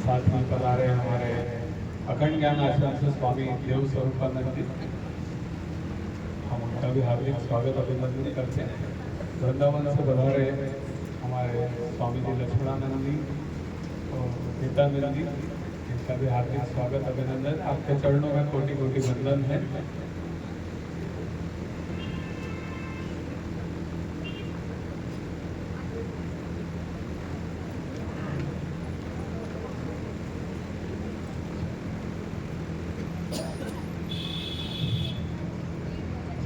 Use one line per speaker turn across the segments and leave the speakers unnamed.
साथ में पधारे हमारे अखंड ज्ञान आश्रम से स्वामी देव स्वरूपानंद जी, हम उनका भी हार्दिक स्वागत अभिनंदन करते हैं। वृंदावन से पधारे हमारे स्वामी जी लक्ष्मणानंद जी और नित्यानंद जी, इनका भी हार्दिक स्वागत अभिनंदन। आपके चरणों में कोटि कोटि वंदन है।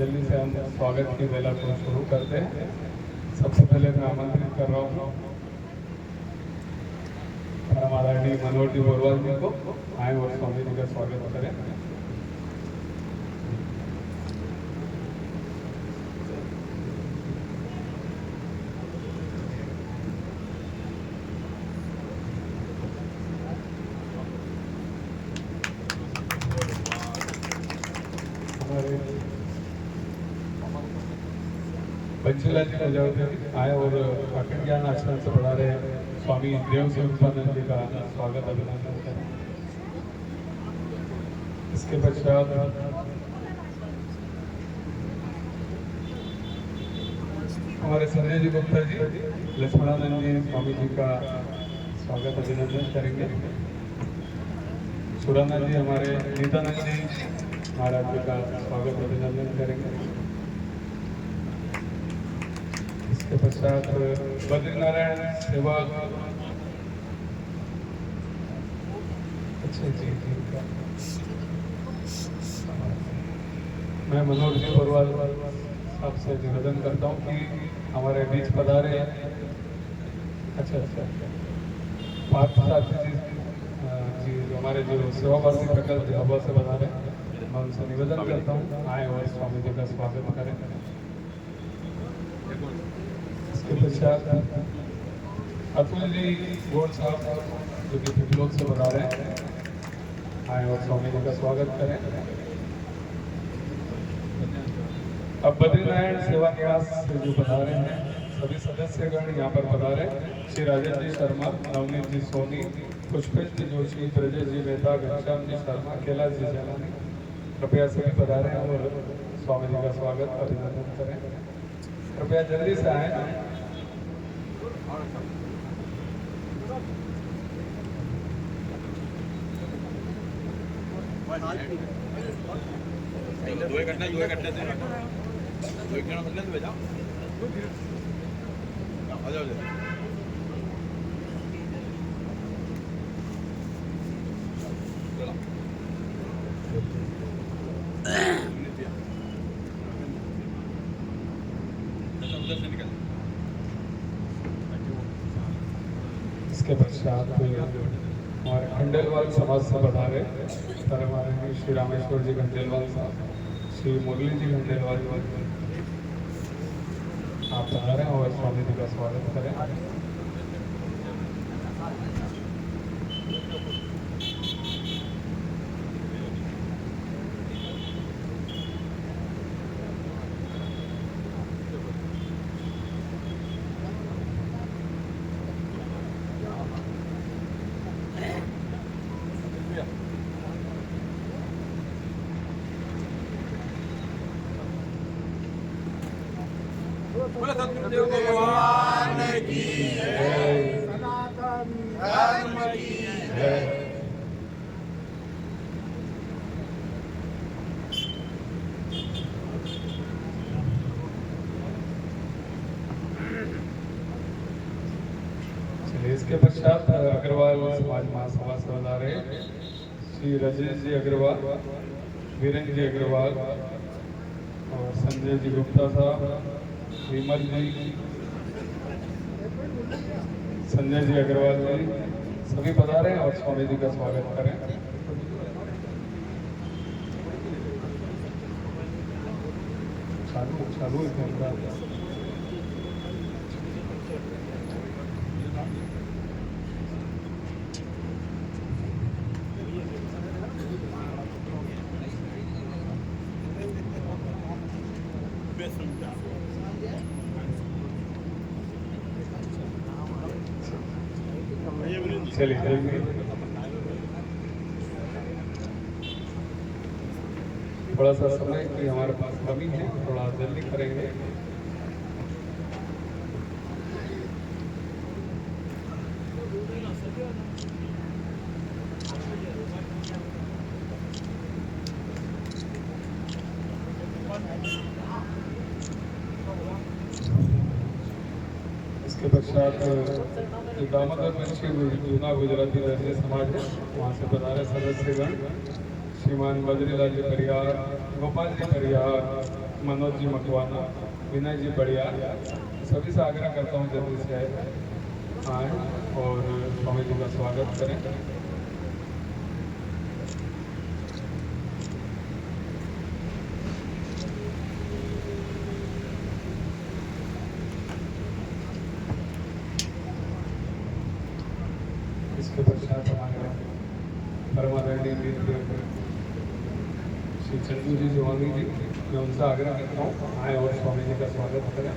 जल्दी से हम स्वागत की बेला को शुरू करते हैं। सबसे पहले मैं आमंत्रित कर रहा हूँ परम आदरणीय मनोहर जी बोरवाल जी को आए और स्वामी जी का स्वागत करें। हमारे पंचला जी प्रजापति आए और अखंड ज्ञान आश्रम से पढ़ा रहे स्वामी देव स्वरूपानंद जी का स्वागत अभिनंदन करें। इसके पश्चात हमारे संजय जी गुप्ता जी लक्ष्मणानंद जी स्वामी जी का स्वागत अभिनंदन करेंगे। सुराना जी हमारे नित्यानंद जी महाराज जी का स्वागत अभिनंदन करेंगे। इसके पश्चात बद्रीनारायण सेवा मैं मनोहर जी बोरवाल साहब से निवेदन करता हूँ कि हमारे बीच पधारे अच्छा पार्थ साथी जी हमारे जो सेवा भारती प्रकल्प हवा से पधारे, मैं उनसे निवेदन करता हूँ आए और स्वामी जी का स्वागत करें। इसके पश्चात अतुल जी गोड़ साहब जो कि पिपलोद से बता रहे हैं, आए और स्वामी जी का स्वागत करें। अब बद्रीनारायण सेवा न्यास से जो बता रहे हैं सभी सदस्यगण यहाँ पर पधारे। श्री राजेश जी शर्मा, नवनीत जी सोनी, पुष्पेश जी जोशी, ब्रजेश जी मेहता, घनश्याम जी शर्मा, कैलाश जी जैनानी, कृपया सभी पधारे और स्वामी जी का स्वागत अभिनंदन करें। कृपया जल्दी से आए। इसके पश्चात हमारे खंडेलवाल समाज से पधारे सर हमारे श्री रामेश्वर जी खंडेलवाल साहब, श्री मुरली जी खंडेलवाल आप पधारें और स्वामी जी का स्वागत करें।
सतगुरुदेव भगवान की जय, सनातन धर्म की जय।
इसके पश्चात अग्रवाल समाज महासभा से बता रहे श्री राजेश जी अग्रवाल, वीरेंद्र जी अग्रवाल और संजय जी गुप्ता साहब, विमल जी, संजय जी अग्रवाल जी सभी पधारे और स्वामी जी का स्वागत करें। चालू चालू है चलिए थोड़ा सा समय की हमारे पास कमी है, थोड़ा जल्दी करेंगे। इसके पश्चात जो दामोदर वंशी जूना गुजराती दर्जे समाज है, वहाँ से पधारे सदस्यगण श्रीमान बद्रीलाल जी परिहार, गोपाल जी परिहार, मनोज जी मकवाना, विनय जी परिहार, सभी से आग्रह करता हूँ जल्दी से आए और स्वामी जी का स्वागत करें। इसके पश्चात हमारे परमादरणीय मित्र श्री चंदू जी जोवानी जी, मैं उनसे आग्रह करता हूँ आए और स्वामी जी का स्वागत करें।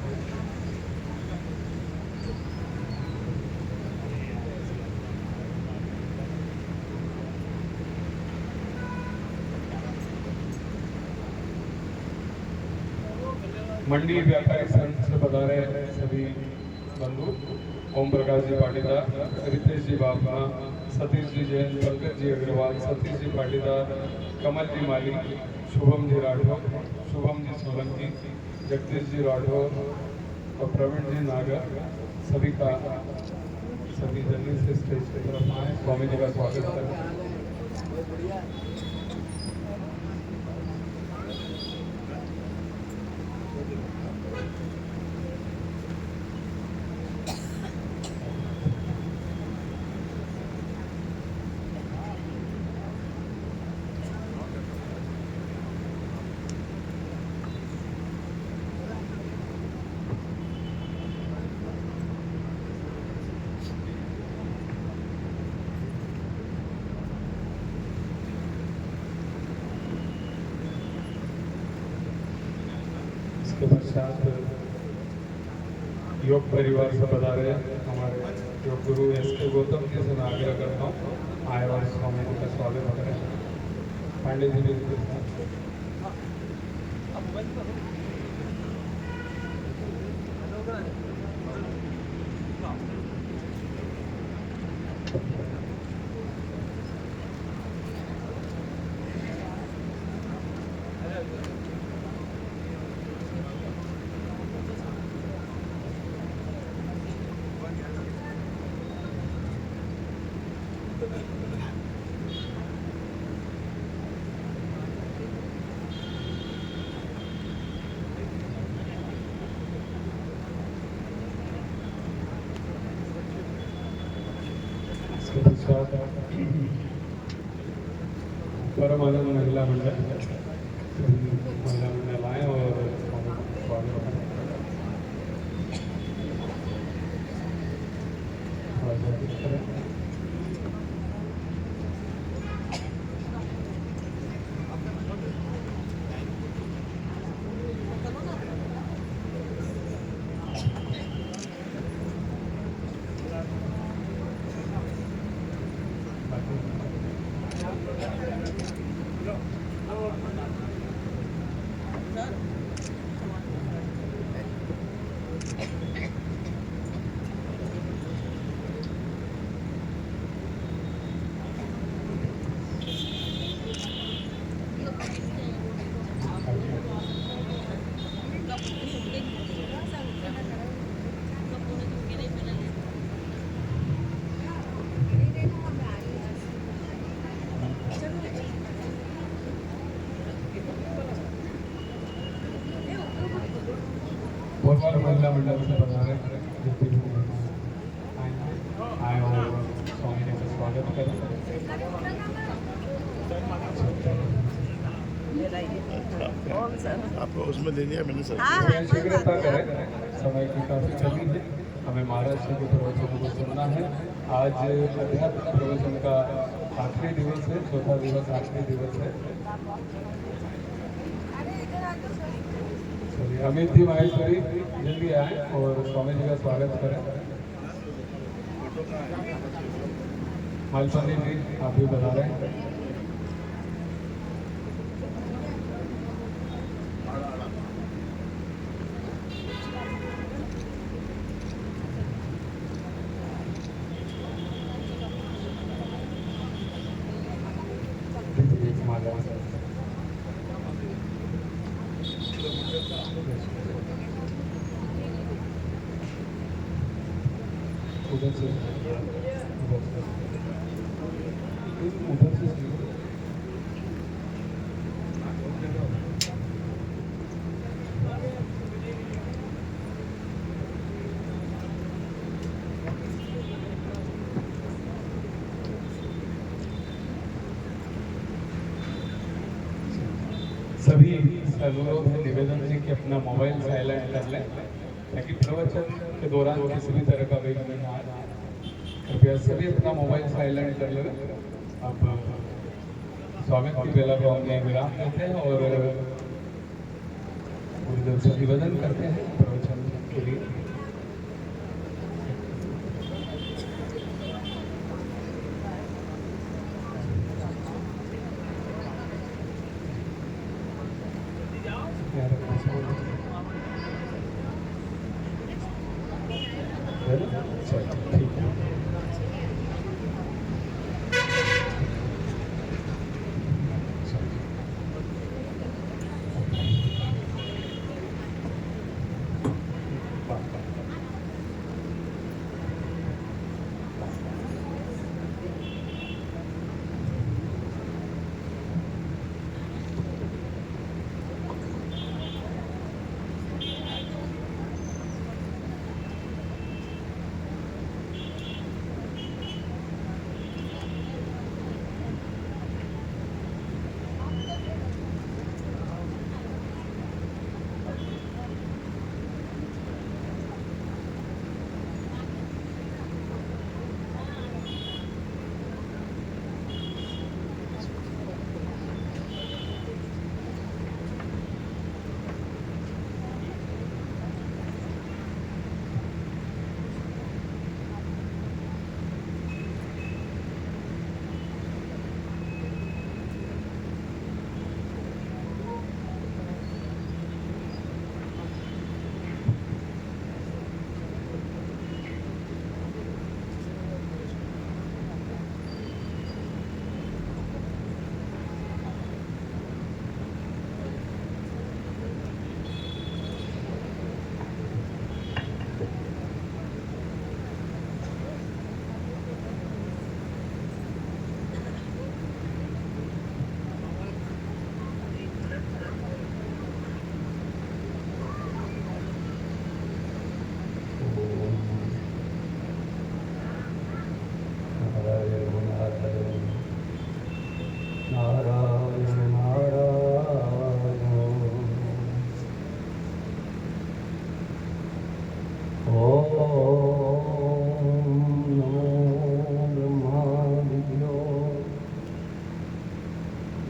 मंडी व्यापारी संघ से पधारे सभी बंधु ओम प्रकाश जी पाटीदार, रितेश जी बापना, सतीश जी जैन, पंकज जी अग्रवाल, सतीश जी पाटीदार, कमल जी माली, शुभम जी राठौर, शुभम जी सोलंकी, जगदीश जी राठौर और प्रवीण जी नागर, सभी जल्दी से स्टेज की तरफ आए, स्वामी जी का स्वागत करें। इसके पश्चात योग परिवार से पधारे हमारे योग गुरु एस.के. गौतम जी से मैं आग्रह करता हूँ आए और स्वामी जी का स्वागत करें। पांडे जी भी परमानंद महिला मंडल आए और भोपाल महिला मंडल से पधारे आए और स्वामी जी का स्वागत करें।
आपको उसमें दे दिया मैंने सर।
शीघ्रता करें, समय की काफी कमी है, हमें महाराज जी के प्रवचनों को सुनना है। आज अध्यात्म प्रवचन का आखिरी दिवस है, चौथा दिवस आखिरी दिवस है। चलिए अमित जी माहेश्वरी जल्दी आए और स्वामी जी का स्वागत करें। मालपानी जी आप भी बता रहे हैं। उधर से सभी अनुरोध है, निवेदन है कि अपना मोबाइल साइलेंट कर लें ताकि प्रवचन के दौरान किसी भी तरह का विघ्न न आए। कृपया सभी अपना मोबाइल साइलेंट कर लें। अब स्वागत की बेला को हमने विराम देते हैं और गुरुदेव से निवेदन करते हैं प्रवचन के लिए। ठीक है।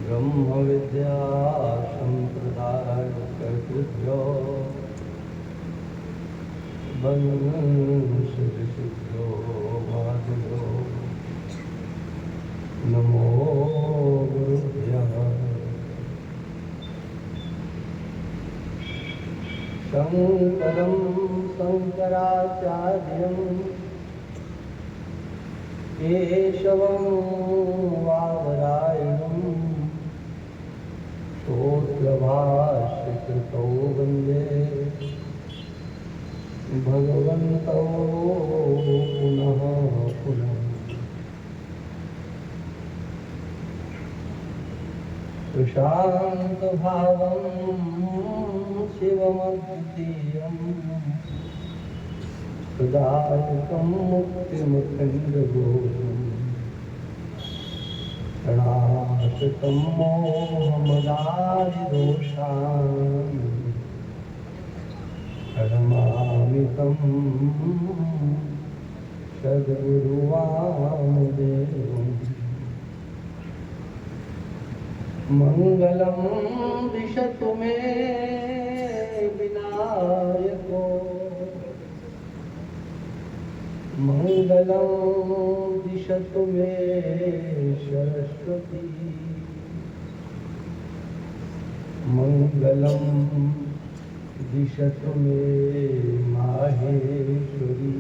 ब्रह्मविद्या संप्रदाय कर्तृभ्यो वंश ऋषिभ्यो वादिभ्यो नमो गुरुभ्यः। शंकरं शंकराचार्यं केशवं वादरायणं स्तोत्रभाष्यकृतौ वन्दे भगवन्तौ पुनः पुनः। प्रशान्तभावं शिवमद्वितीयं सदायकं मुक्तिमखण्डघोषम् प्रणाशतं मोहमदादिदोषान् प्रणमामि तं सद्गुरुवामदेवम्। मङ्गलं दिशतु मे विनायको मङ्गलं दिशतु मे सरस्वती मङ्गलं दिशतु मे माहेश्वरी।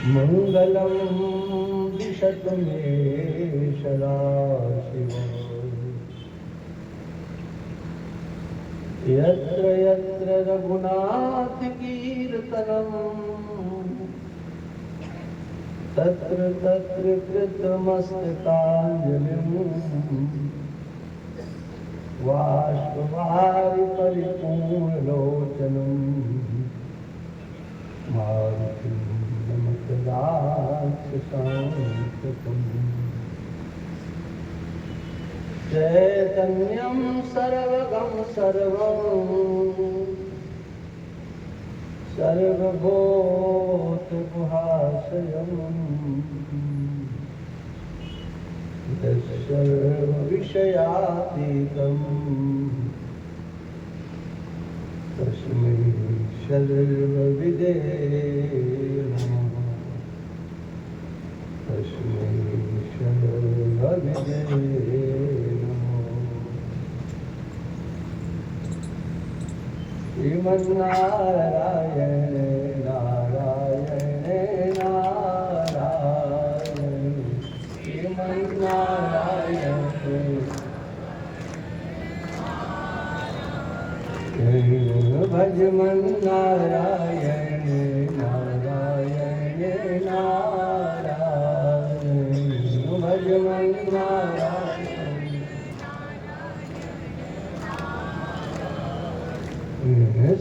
मंगलम दिशतु मे सदाशिव यत्र यत्र रघुनाथ कीर्तनम तत्र तत्र कृतमस्तकाञ्जलिं बाष्पवारि परिपूर्णलोचनं मारुतिं नमत राक्षसान्तकम् चैतन्यं सर्वगं सर्वं सर्वभूतगुहाशयम् सर्वविषयातीतं तस्मै सर्वविदे नमः तस्मै सर्वविदे नमः श्रीमन्नारायण नारायण नारायण श्रीमन्नारायण भजमन नारायण नारायण नारायण भजमन नारायण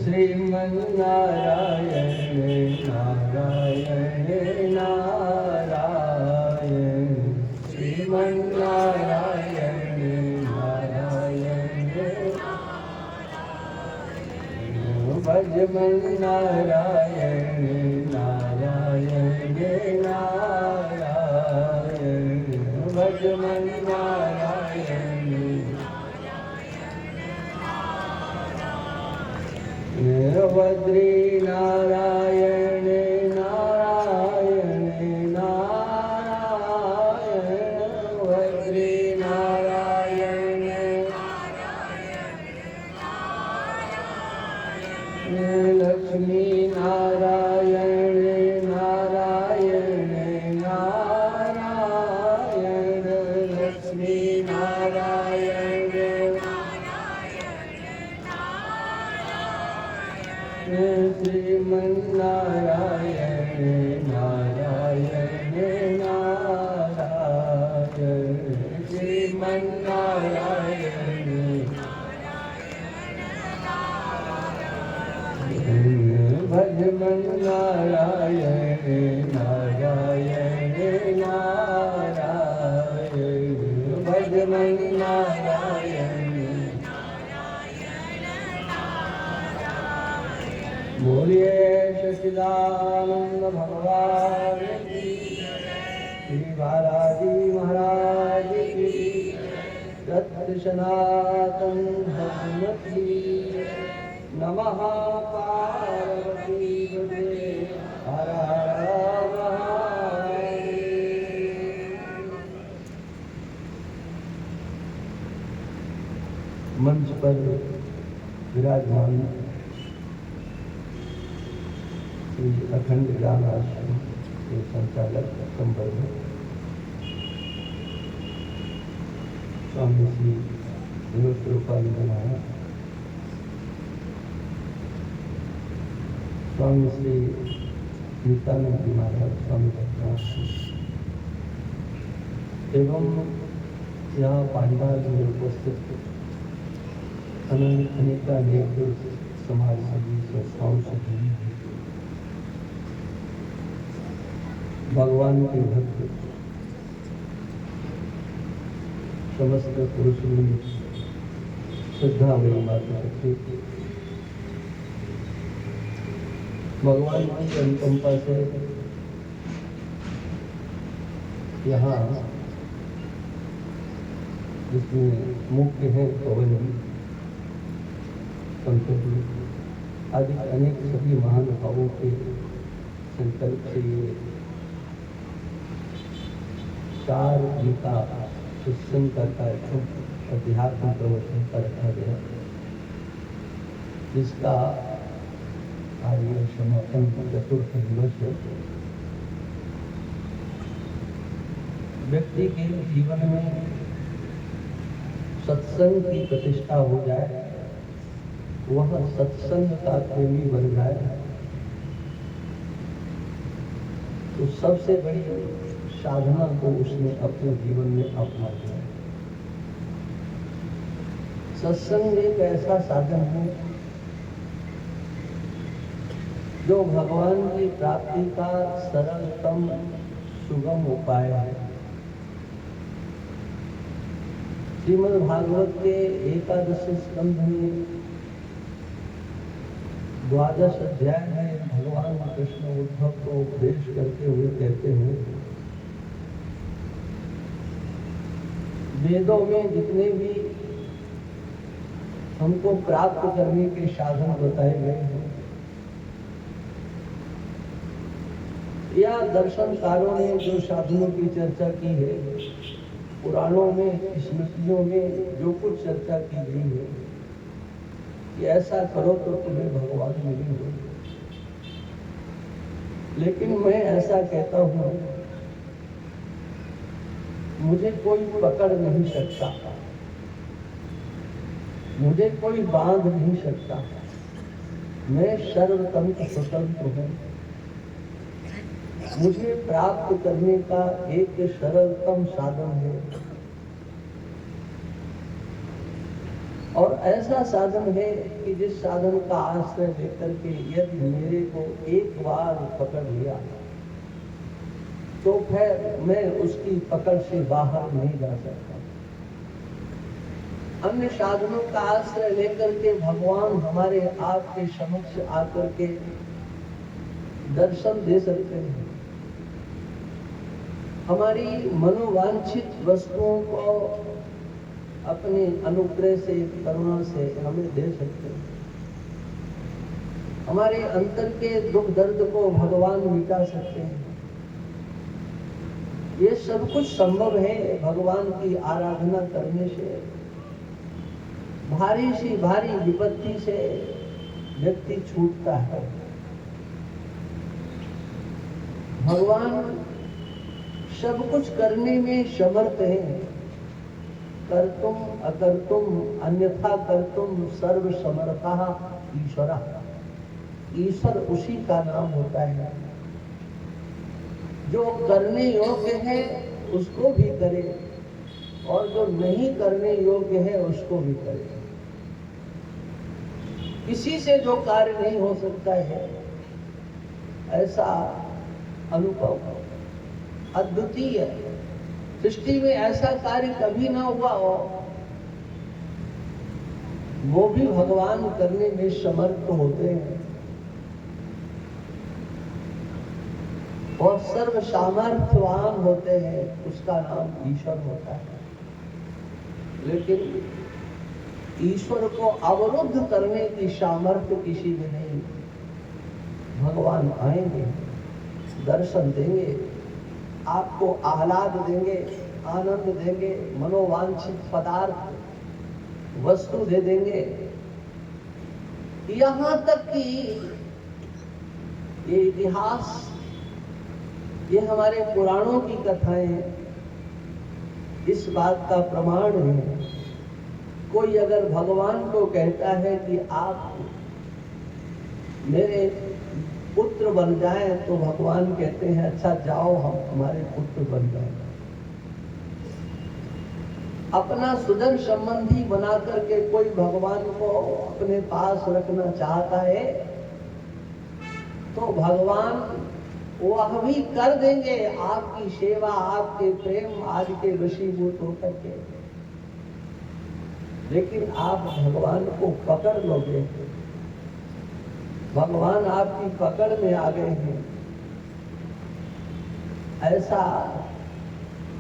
श्रीमन्नारायण नारायण नारायण श्रीमन्नारायण नारायण भजमन नारायण नारायण नारायण भजमन नारायण बद्री नारायण नारायण नारायण बद्री नारायण लक्ष्मी नारायण नारायण नारायण लक्ष्मी नारायण श्रीमन्नारायण नारायण नारायण श्रीमन्नारायण भजमन नारायण नारायण नारायण भजमन नारायण बोलिए सच्चिदानंद भगवान की श्री बालाजी महाराज की सत्य सनातन धर्म की नमः पार्वती पते हर हर महादेव। मंच पर विराजमान श्री अखंड ज्ञान आश्रम के संचालक संबंध स्वामी श्री विनोद महाराज, स्वामी श्री नित्यानंद जी महाराज, स्वामी भक्तनाथ एवं यहाँ पांडाल में उपस्थित अनेक समाज सेवी संस्थाओं से भगवान के भक्त समस्त पुरुषों में श्रद्धा मेरी माता शक्ति भगवान की अनुकंपा से यहाँ जिसमें मुख्य है पवन पंकज आदि अनेक सभी महानुभावों के संकल्प से ये 4 गीता सत्संग का कार्यक्रम अध्यात्म प्रवचन का रखा गया, जिसका आज समापन चतुर्थ दिवस है। व्यक्ति के जीवन में सत्संग की प्रतिष्ठा हो जाए, वह सत्संग का प्रेमी बन जाए, तो सबसे बड़ी साधना को उसने अपने जीवन में अपना लिया। सत्संग एक ऐसा साधन है जो भगवान की प्राप्ति का सरलतम सुगम उपाय है। श्रीमद् भागवत के 11 स्कंध में 12 अध्याय में भगवान कृष्ण उद्धव को उपदेश करते हुए कहते हैं, वेदों में जितने भी हमको प्राप्त करने के साधन बताए गए हैं या दर्शनकारों ने जो साधनों की चर्चा की है, पुराणों में स्मृतियों में जो कुछ चर्चा की गई है कि ऐसा करो तो तुम्हें भगवान मिलेंगे, लेकिन मैं ऐसा कहता हूं, मुझे कोई पकड़ नहीं सकता, मुझे कोई बांध नहीं सकता, मैं सर्वतंत्र स्वतंत्र हूं। मुझे प्राप्त करने का एक सरलतम साधन है और ऐसा साधन है कि जिस साधन का आश्रय लेकर के यदि मेरे को एक बार पकड़ लिया तो फिर मैं उसकी पकड़ से बाहर नहीं जा सकता। अन्य साधनों का आश्रय लेकर के भगवान हमारे आपके समक्ष आकर के दर्शन दे सकते हैं, हमारी मनोवांछित वस्तुओं को अपने अनुग्रह से, करुणा से हमें दे सकते हैं, हमारे अंतर के दुख दर्द को भगवान मिटा सकते हैं। ये सब कुछ संभव है भगवान की आराधना करने से। भारी सी भारी विपत्ति से व्यक्ति छूटता है। भगवान सब कुछ करने में समर्थ है। कर्तुम अकर्तुम अन्यथा कर्तुम सर्व समर्था ईश्वर। ईश्वर उसी का नाम होता है जो करने योग्य है उसको भी करे और जो नहीं करने योग्य है उसको भी करे। किसी से जो कार्य नहीं हो सकता है ऐसा अनुभव अद्वितीय है। सृष्टि में ऐसा कार्य कभी ना हुआ हो, वो भी भगवान करने में समर्थ होते हैं और सर्व सामर्थ्यवान होते हैं, उसका नाम ईश्वर होता है। लेकिन ईश्वर को अवरुद्ध करने की सामर्थ्य किसी में नहीं। भगवान आएंगे, दर्शन देंगे, आपको आह्लाद देंगे, आनंद देंगे, मनोवांछित पदार्थ वस्तु दे देंगे। यहां तक कि ये इतिहास, ये हमारे पुराणों की कथाएं इस बात का प्रमाण है। कोई अगर भगवान को कहता है कि आप मेरे पुत्र बन जाएं, तो भगवान कहते हैं अच्छा जाओ, हम हमारे पुत्र बन जाए। अपना सुजन संबंधी बना करके कोई भगवान को अपने पास रखना चाहता है तो भगवान वह भी कर देंगे आपकी सेवा, आपके प्रेम आदि के वशीभूत होकर के। लेकिन आप भगवान को पकड़ लोगे, भगवान आपकी पकड़ में आ गए हैं, ऐसा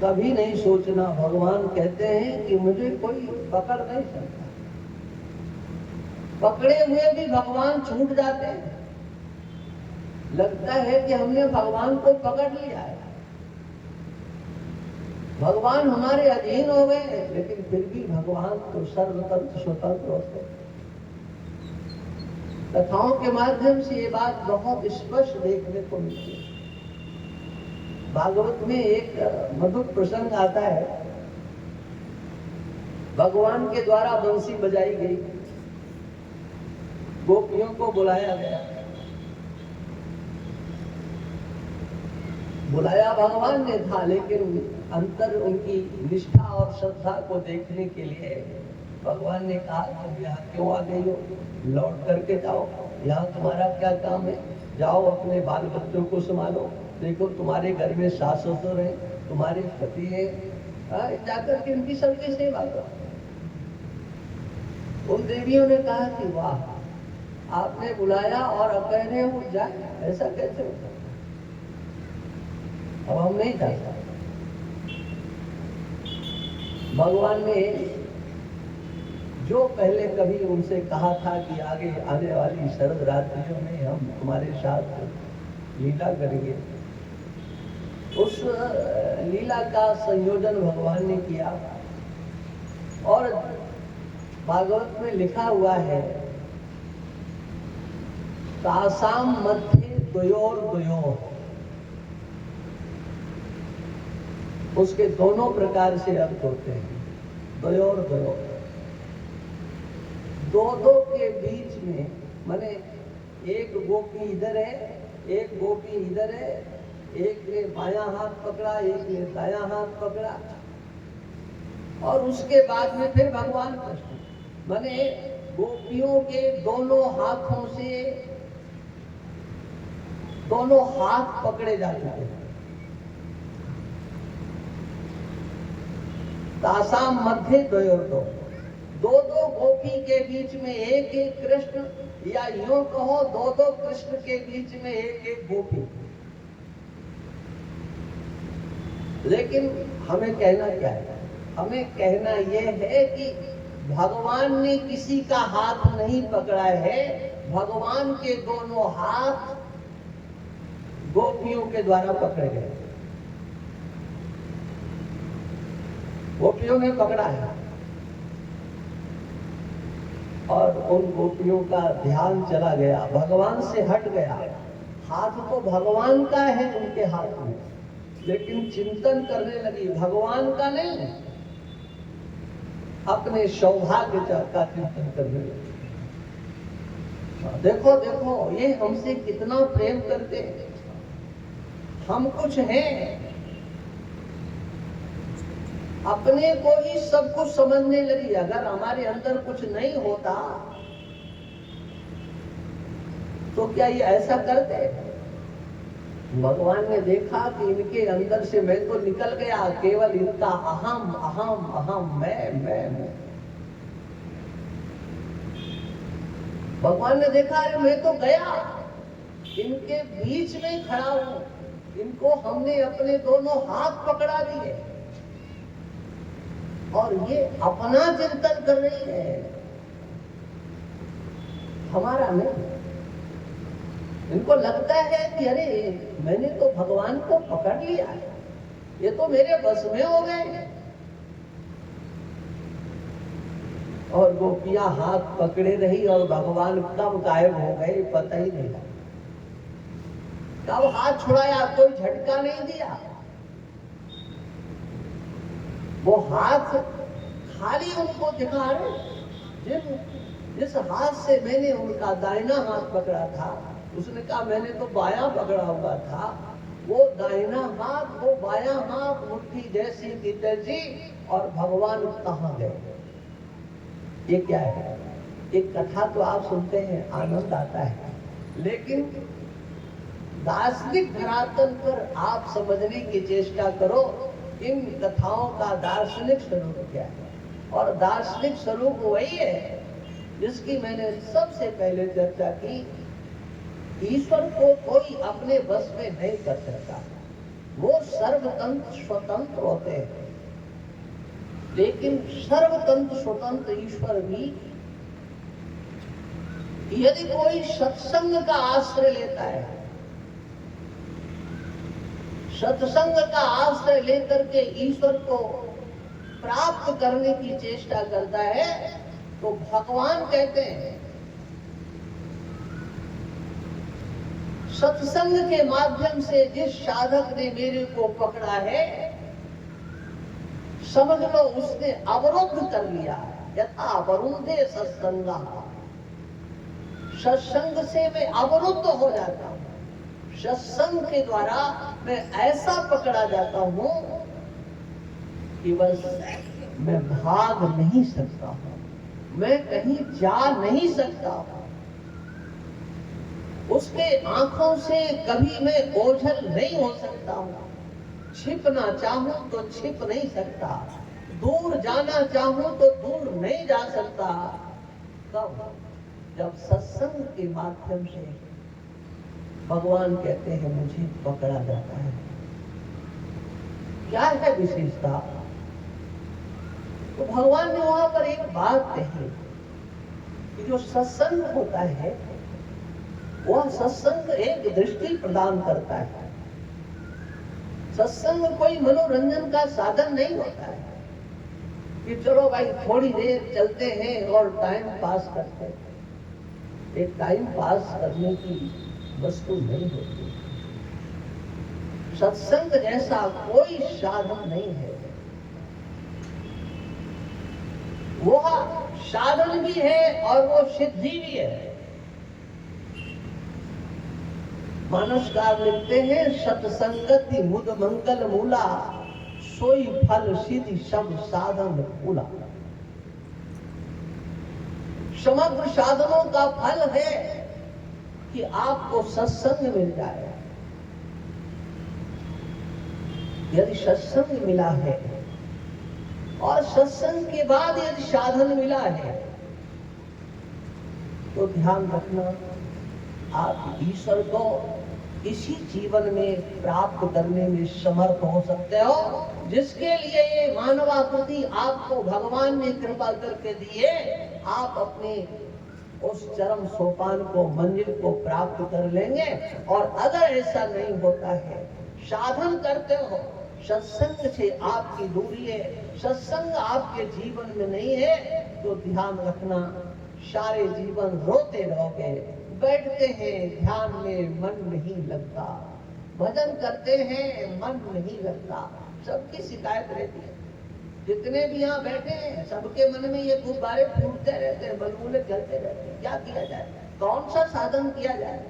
कभी नहीं सोचना। भगवान कहते हैं कि मुझे कोई पकड़ नहीं सकता। पकड़े हुए भी भगवान छूट जाते हैं। लगता है कि हमने भगवान को पकड़ लिया है, भगवान हमारे अधीन हो गए, लेकिन फिर भी भगवान तो सर्वतंत्र स्वतंत्र होते हैं। कथाओं के माध्यम से ये बात बहुत स्पष्ट देखने को मिलती है। भागवत में एक मधुर प्रसंग आता है। भगवान के द्वारा बंसी बजाई गई, गोपियों को बुलाया गया। बुलाया भगवान ने था, लेकिन अंतर उनकी निष्ठा और श्रद्धा को देखने के लिए भगवान ने कहा, तुम यहाँ क्यों आ गई हो? लौट करके जाओ, यहाँ तुम्हारा क्या काम है? जाओ अपने बाल बच्चों को संभालो। देखो तुम्हारे घर में सास ससुर है, तुम्हारे पति है, जाकर के उनकी सबकी सेवा करो। उन देवियों ने कहा कि वाह, आपने बुलाया और अब कह रहे हो जाए, ऐसा कैसे होता? अब हम नहीं जा सकते। भगवान ने जो पहले कभी उनसे कहा था कि आगे आने वाली शरद रात्रियों में हम तुम्हारे साथ लीला करेंगे, उस लीला का संयोजन भगवान ने किया। और भागवत में लिखा हुआ है, तासाम मध्य द्वयोर द्वयोर, उसके दोनों प्रकार से अर्थ होते हैं। द्वयोर द्वयोर, दो दो के बीच में, माने एक गोपी इधर है, एक गोपी इधर है, एक ने बायां हाथ पकड़ा, एक ने दायां हाथ पकड़ा, और उसके बाद में फिर भगवान कृष्ण, माने गोपियों के दोनों हाथों से दोनों हाथ पकड़े जा चुके हैं। तासाम मध्य द्वयोर दो, दो दो गोपी के बीच में एक एक कृष्ण, या यूं कहो दो दो कृष्ण के बीच में एक एक गोपी। लेकिन हमें कहना क्या है? हमें कहना यह है कि भगवान ने किसी का हाथ नहीं पकड़ा है, भगवान के दोनों हाथ गोपियों के द्वारा पकड़े गए। गोपियों ने पकड़ा है और उन गोपियों का ध्यान चला गया, भगवान से हट गया। हाथ तो भगवान का है उनके हाथ में, लेकिन चिंतन करने लगी भगवान का नहीं, अपने सौभाग्य का चिंतन करने लगी। देखो देखो, ये हमसे कितना प्रेम करते हैं, हम कुछ हैं, अपने को ही सब कुछ समझने लगी। अगर हमारे अंदर कुछ नहीं होता तो क्या ये ऐसा करते? भगवान ने देखा कि इनके अंदर से मैं तो निकल गया, केवल इनका अहम अहम अहम, मैं। भगवान ने देखा, अरे मैं तो गया, इनके बीच में खड़ा हूं, इनको हमने अपने दोनों हाथ पकड़ा दिए और ये अपना चिंतन कर रही है, हमारा नहीं। इनको लगता है कि अरे मैंने तो भगवान को पकड़ लिया है, ये तो मेरे बस में हो गए। और गोपियां हाथ पकड़े रही और भगवान कब गायब हो गए पता ही नहीं लगा। कब हाथ छुड़ाया, कोई झटका नहीं दिया, वो हाथ खाली उनको दिखा रहे। जिस हाथ से मैंने उनका दाहिना हाथ पकड़ा था, उसने कहा मैंने तो बायां पकड़ा हुआ था, वो दाहिना हाथ, वो बायां हाथ मुट्ठी जैसी की तैसी, और भगवान कहाँ गए? ये क्या है? एक कथा तो आप सुनते हैं, आनंद आता है, लेकिन दार्शनिक धरातल पर आप समझने की चेष्टा करो इन कथाओं का दार्शनिक स्वरूप क्या है। और दार्शनिक स्वरूप वही है जिसकी मैंने सबसे पहले चर्चा की। ईश्वर को कोई अपने बस में नहीं कर सकता, वो सर्वतंत्र स्वतंत्र होते हैं, लेकिन सर्वतंत्र स्वतंत्र ईश्वर भी यदि कोई सत्संग का आश्रय लेता है, सत्संग का आश्रय लेकर के ईश्वर को प्राप्त करने की चेष्टा करता है, तो भगवान कहते हैं सत्संग के माध्यम से जिस साधक ने मेरे को पकड़ा है, समझ लो उसने अवरुद्ध कर लिया। यथा अवरुद्धे सत्संगा, सत्संग से मैं अवरुद्ध हो जाता हूँ। सत्संग के द्वारा मैं ऐसा पकड़ा जाता हूँ कि बस मैं भाग नहीं सकता हूँ, मैं कहीं जा नहीं सकता हूँ। उसके आंखों से कभी मैं ओझल नहीं हो सकता हूँ। छिपना चाहूं तो छिप नहीं सकता, दूर जाना चाहूं तो दूर नहीं जा सकता। तब जब सत्संग के माध्यम से भगवान कहते हैं मुझे पकड़ा जाता है। क्या है विशेषता? तो भगवान ने वहां पर एक बात कही कि जो सत्संग होता है वह सत्संग एक दृष्टि प्रदान करता है। सत्संग कोई मनोरंजन का साधन नहीं होता है कि चलो भाई थोड़ी देर चलते हैं और टाइम पास करते हैं। एक टाइम पास करने की वस्तु नहीं होती। सत्संग जैसा कोई साधन नहीं है। वो साधन भी है और वो सिद्धि भी है। मानसकार लिखते हैं सत्संगति मुद मंगल मूला, सोई फल सिद्धि सब साधन मूला। समग्र साधनों का फल है कि आपको सत्संग मिल जाए। यदि सत्संग मिला है और सत्संग के बाद यदि साधन मिला है तो ध्यान रखना, आप ईश्वर को इसी जीवन में प्राप्त करने में समर्थ हो सकते हो, जिसके लिए ये मानवाकृति आपको भगवान ने कृपा करके दिए। आप अपने उस चरम सोपान को, मंजिल को प्राप्त कर लेंगे। और अगर ऐसा नहीं होता है, साधन करते हो, सत्संग से आपकी दूरी है, सत्संग आपके जीवन में नहीं है, तो ध्यान रखना सारे जीवन रोते रहोगे। बैठते हैं ध्यान में मन नहीं लगता, भजन करते हैं मन नहीं लगता। सबकी शिकायत रहती है। जितने भी यहाँ बैठे हैं सबके मन में ये गुब्बारे फूटते रहते हैं, बलबुले चलते रहते हैं। क्या किया जाए? कौन सा साधन किया जाए?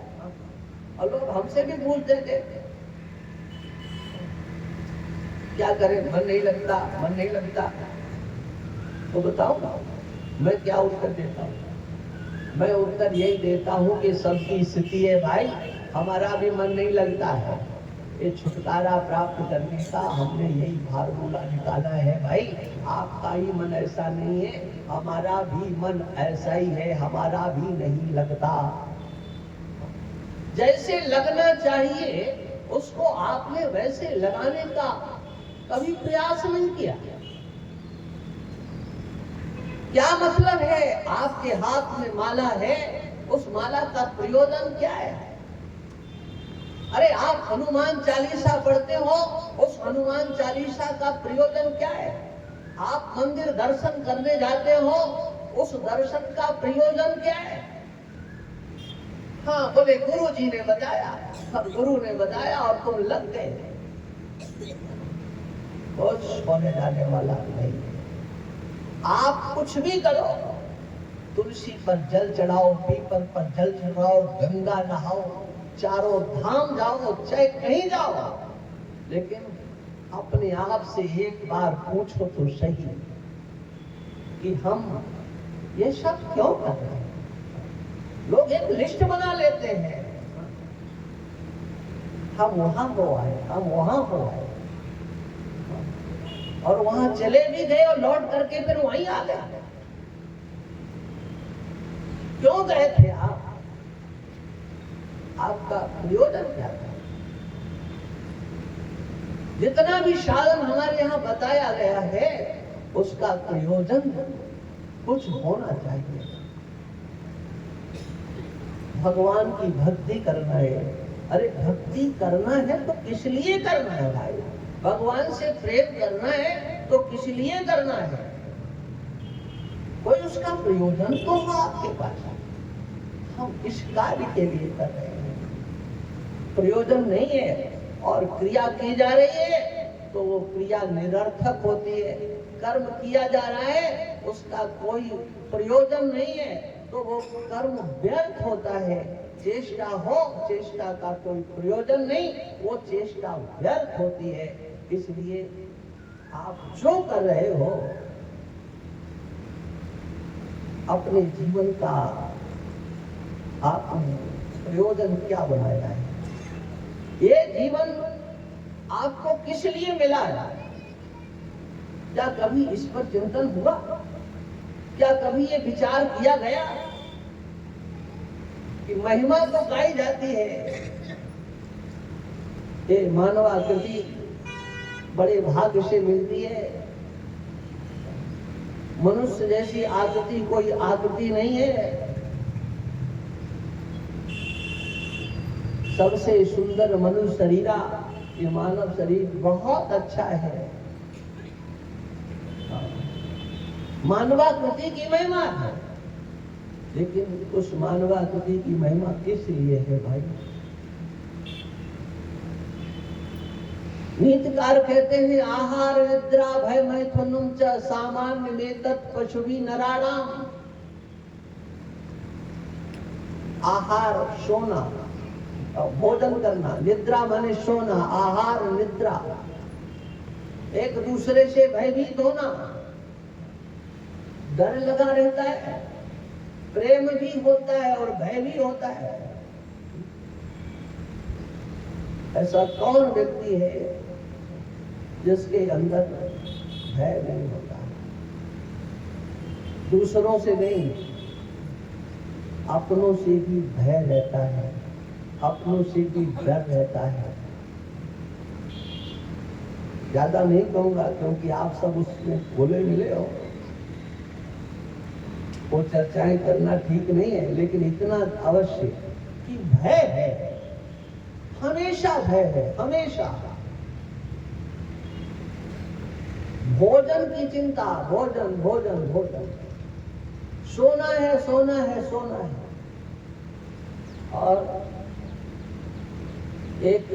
और लोग हमसे भी पूछते थे क्या करें, मन नहीं लगता, मन नहीं लगता। तो बताओ ना, मैं क्या उत्तर देता हूँ? मैं उत्तर यही देता हूँ कि सबकी स्थिति है भाई, हमारा भी मन नहीं लगता है। ये छुटकारा प्राप्त करने का हमने यही फार्मूला निकाला है भाई। आपका ही मन ऐसा नहीं है, हमारा भी मन ऐसा ही है, हमारा भी नहीं लगता। जैसे लगना चाहिए उसको आपने वैसे लगाने का कभी प्रयास नहीं किया। क्या मतलब है? आपके हाथ में माला है, उस माला का प्रयोजन क्या है? अरे आप हनुमान चालीसा पढ़ते हो, उस हनुमान चालीसा का प्रयोजन क्या है? आप मंदिर दर्शन करने जाते हो, उस दर्शन का प्रयोजन क्या है? हाँ बोले गुरु जी ने बताया, गुरु ने बताया और तुम लग गए। कुछ होने जाने वाला नहीं। आप कुछ भी करो, तुलसी पर जल चढ़ाओ, पीपल पर जल चढ़ाओ, गंगा नहाओ, चारों धाम जाओ, चाहे कहीं जाओ, लेकिन अपने आप से एक बार पूछो तो सही कि हम ये सब क्यों कर रहे हैं? लोग एक लिस्ट बना लेते हैं, हम वहां हो आए, हम वहां हो आए, और वहां चले भी गए और लौट करके फिर वहीं आ गए। क्यों गए थे आप? आपका प्रयोजन क्या था? जितना भी साधन हमारे यहाँ बताया गया है उसका प्रयोजन कुछ होना चाहिए। भगवान की भक्ति करना है। अरे भक्ति करना है तो किस लिए करना है भाई? भगवान से प्रेम करना है तो किस लिए करना है? कोई उसका प्रयोजन तो हो आपके पास। हम इस कार्य के लिए कर रहे हैं। प्रयोजन नहीं है और क्रिया की जा रही है तो वो क्रिया निरर्थक होती है। कर्म किया जा रहा है उसका कोई प्रयोजन नहीं है तो वो कर्म व्यर्थ होता है। चेष्टा हो, चेष्टा का कोई प्रयोजन नहीं, वो चेष्टा व्यर्थ होती है। इसलिए आप जो कर रहे हो अपने जीवन का आपने प्रयोजन क्या बनाया है? ये जीवन आपको किस लिए मिला है? क्या कभी इस पर चिंतन हुआ? क्या कभी ये विचार किया गया कि महिमा तो गाई जाती है, ये मानवाकृति बड़े भाग्य से मिलती है, मनुष्य जैसी आकृति कोई आकृति नहीं है, सबसे सुंदर मनुष्य शरीरा ये मानव शरीर बहुत अच्छा है। मानवाकृति की महिमा है, लेकिन उस मानवाकृति की महिमा किस लिए है भाई? नीतिकार कहते हैं आहार निद्रा भय मैथुनम च सामान्य में तत् पशुभी नराणाम। आहार सोना, भोजन करना, निद्रा माने सोना, आहार निद्रा, एक दूसरे से भयभीत होना, डर लगा रहता है, प्रेम भी होता है और भय भी होता है। ऐसा कौन व्यक्ति है जिसके अंदर भय नहीं होता? दूसरों से नहीं, अपनों से भी भय रहता है, अपनों से भी डर रहता है। ज्यादा नहीं कहूंगा क्योंकि आप सब उसमें बोले मिले हो, वो चर्चाएं करना ठीक नहीं है, लेकिन इतना अवश्य कि भय है, हमेशा भय है, हमेशा। भोजन की चिंता, भोजन भोजन भोजन, सोना है सोना है सोना है, और एक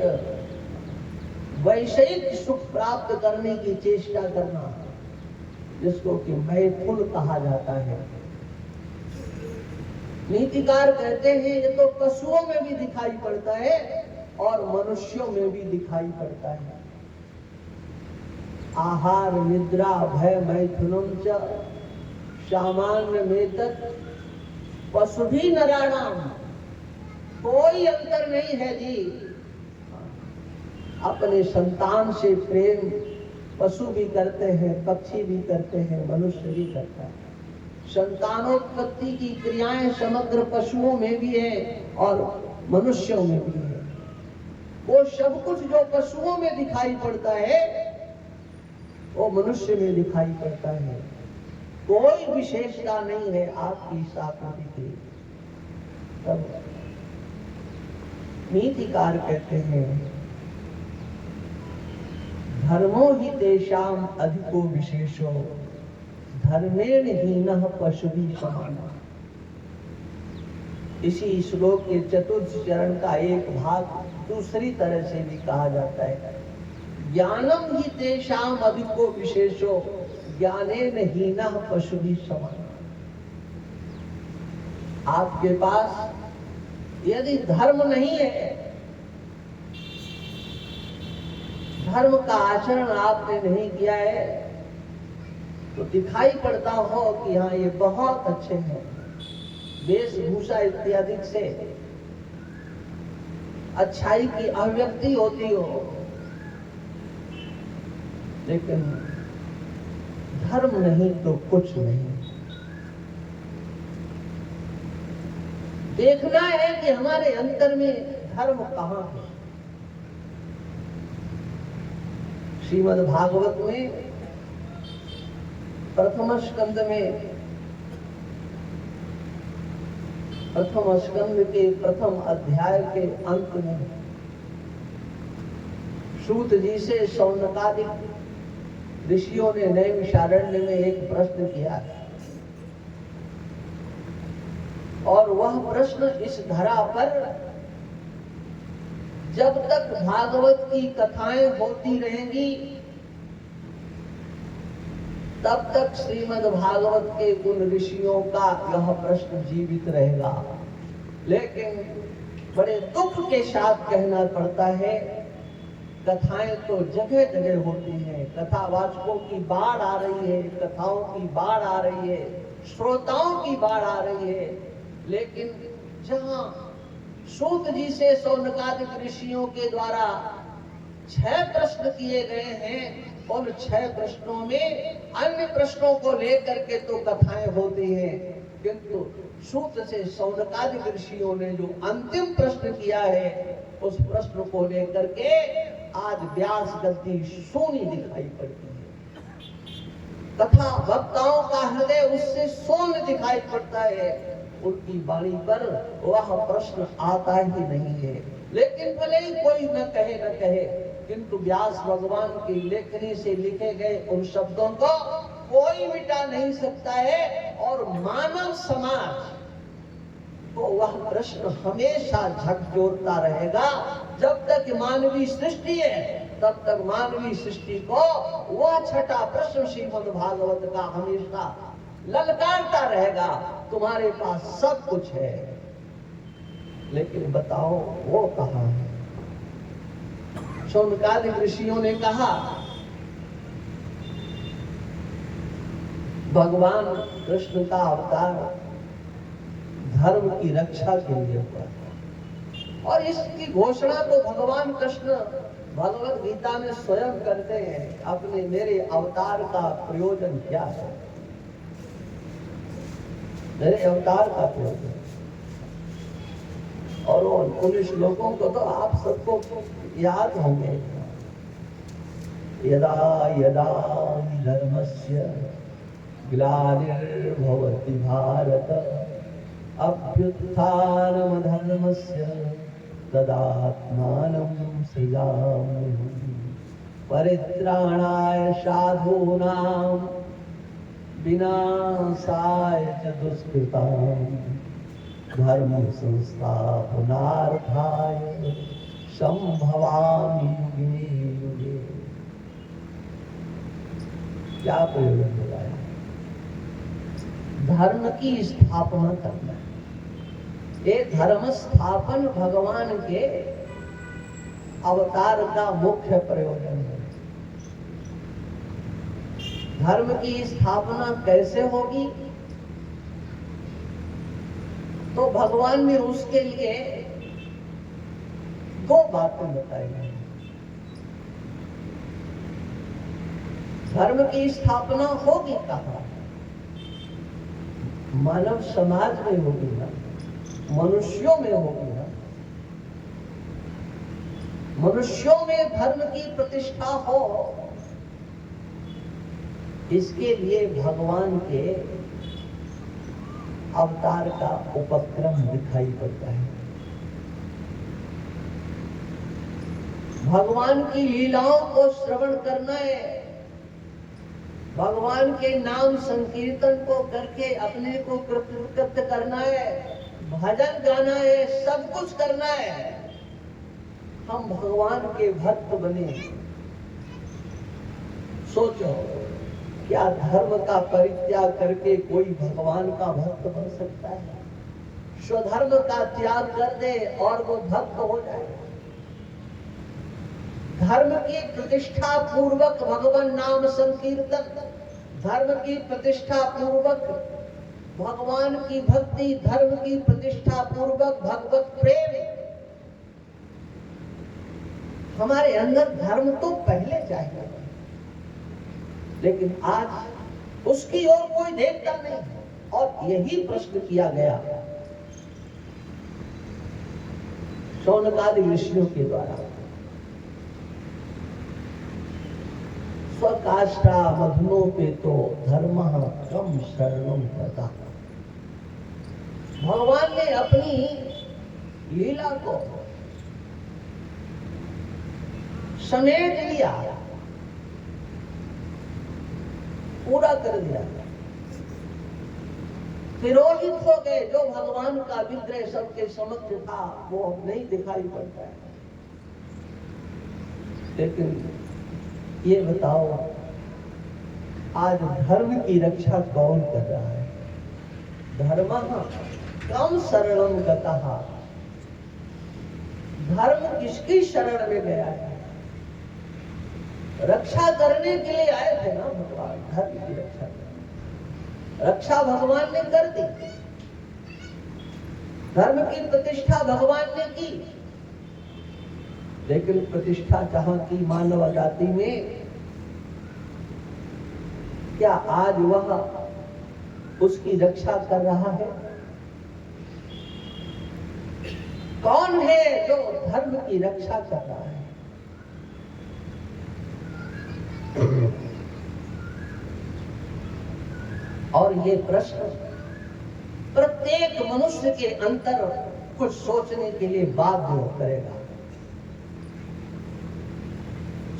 वैषयिक सुख प्राप्त करने की चेष्टा करना, जिसको कि मैथुन कहा जाता है। नीतिकार कहते हैं ये तो पशुओं में भी दिखाई पड़ता है और मनुष्यों में भी दिखाई पड़ता है। आहार निद्रा भय मैथुनम च सामान्य में तत् पशुभी नराणाम। कोई अंतर नहीं है जी। अपने संतान से प्रेम पशु भी करते हैं, पक्षी भी करते हैं, मनुष्य भी करता है। संतानोत्पत्ति की क्रियाएं समग्र पशुओं में भी है और मनुष्यों में भी है। वो सब कुछ जो पशुओं में दिखाई पड़ता है वो मनुष्य में दिखाई पड़ता है। कोई विशेषता नहीं है आपकी इस आकृति की। तब नीतिकार कहते हैं धर्मो ही तेषाम अधिको विशेषो धर्मेण हीनः पशुभिः समानः। इसी श्लोक के चतुर्थ चरण का एक भाग दूसरी तरह से भी कहा जाता है ज्ञानम ही तेषाम अधिको विशेषो ज्ञानेन हीनः पशुभिः समानः। आपके पास यदि धर्म नहीं है, धर्म का आचरण आपने नहीं किया है, तो दिखाई पड़ता हो कि हाँ ये बहुत अच्छे हैं, वेशभूषा इत्यादि से अच्छाई की अभिव्यक्ति होती हो, लेकिन धर्म नहीं तो कुछ नहीं। देखना है कि हमारे अंतर में धर्म कहाँ है। श्रीमद् भागवत में प्रथम स्कंद के प्रथम अध्याय के अंत में सूत जी से शौनकादिक ऋषियों ने नैमिषारण्य में एक प्रश्न किया और वह प्रश्न इस धरा पर जब तक भागवत की कथाएं होती रहेंगी तब तक श्रीमद् भागवत के उन ऋषियों का यह प्रश्न जीवित रहेगा। लेकिन बड़े दुख के साथ कहना पड़ता है, कथाएं तो जगह जगह होती हैं, कथावाचकों की बाढ़ आ रही है, कथाओं की बाढ़ आ रही है, श्रोताओं की बाढ़ आ रही है, लेकिन जहां सूत जी से शौनकादिक ऋषियों के द्वारा 6 प्रश्न किए गए हैं, उन 6 प्रश्नों में अन्य प्रश्नों को लेकर के तो कथाएं होती हैं, किंतु सूत से शौनकादिक ऋषियों ने जो अंतिम प्रश्न किया है, उस प्रश्न को लेकर के आज व्यास गद्दी सोनी दिखाई पड़ती है। तथा वक्ताओं का हृदय उससे सोन दिखाई पड़ता है। उनकी वाणी पर वह प्रश्न आता ही नहीं है। लेकिन भले ही कोई न कहे, किंतु व्यास भगवान की लेखनी से लिखे गए उन शब्दों को कोई मिटा नहीं सकता है। और मानव समाज तो वह प्रश्न हमेशा झकझोरता रहेगा। जब तक मानवीय सृष्टि है, तब तक मानवीय सृष्टि को वह 6ठा प्रश्न श्रीमद् भागवत का हमेशा ललकारता रहेगा। तुम्हारे पास सब कुछ है, लेकिन बताओ वो कहाँ है? शौनकादिक ऋषियों ने कहा, भगवान कृष्ण का अवतार धर्म की रक्षा के लिए हुआ, और इसकी घोषणा तो भगवान कृष्ण भगवत गीता में स्वयं करते हैं। अपने मेरे अवतार का प्रयोजन क्या है? मेरे अवतार का प्रयोजन, और उन श्लोकों को तो आप सबको याद होंगे। यदा यदा धर्मस्य ग्लानिर्भवति भारत अभ्युत्थानमधर्मस्य तदात्मानं सृजाम्यहम् परित्राणाय साधूनां विनाशाय च दुष्कृतां धर्म संस्थापनार्थाय संभवामि युगे युगे। क्या प्रयोजन होगा? धर्म की स्थापना करना। ये धर्म स्थापन भगवान के अवतार का मुख्य प्रयोजन है। धर्म की स्थापना कैसे होगी? तो भगवान ने उसके लिए 2 बातें बताई हैं। धर्म की स्थापना होगी कहाँ? मानव समाज में होगी ना, मनुष्यों में होगी ना। मनुष्यों में धर्म की प्रतिष्ठा हो, इसके लिए भगवान के अवतार का उपक्रम दिखाई पड़ता है। भगवान की लीलाओं को श्रवण करना है, भगवान के नाम संकीर्तन को करके अपने को कृतकृत्य करना है, भजन गाना है, सब कुछ करना है। हम भगवान के भक्त बने। सोचो, क्या धर्म का परित्याग करके कोई भगवान का भक्त बन सकता है? स्वधर्म का त्याग कर दे और वो भक्त हो जाए। धर्म की प्रतिष्ठा पूर्वक भगवान नाम संकीर्तन, धर्म की प्रतिष्ठा पूर्वक भगवान की भक्ति, धर्म की प्रतिष्ठा पूर्वक भगवत प्रेम। हमारे अंदर धर्म तो पहले चाहिए, लेकिन आज उसकी ओर कोई देखता नहीं। और यही प्रश्न किया गया शौनकादि ऋषियों के द्वारा। स्वकाष्ठा मधुनोपे तो धर्म कम शरणम प्रता। भगवान ने अपनी लीला को समेट लिया, पूरा कर दिया। तिरोहित हो गए। जो भगवान का विग्रह सबके समक्ष था वो नहीं दिखाई पड़ता है। लेकिन ये बताओ, आज धर्म की रक्षा कौन कर रहा है? धर्मः कम शरणं गतः। धर्म किसकी शरण में गया है? रक्षा करने के लिए आए थे ना भगवान, धर्म की रक्षा करने। रक्षा भगवान ने कर दी, धर्म की प्रतिष्ठा भगवान ने की, लेकिन प्रतिष्ठा जहां की मानव जाति में, क्या आज वह उसकी रक्षा कर रहा है? कौन है जो धर्म की रक्षा कर रहा है? और ये प्रश्न प्रत्येक मनुष्य के अंतर कुछ सोचने के लिए बाध्य करेगा।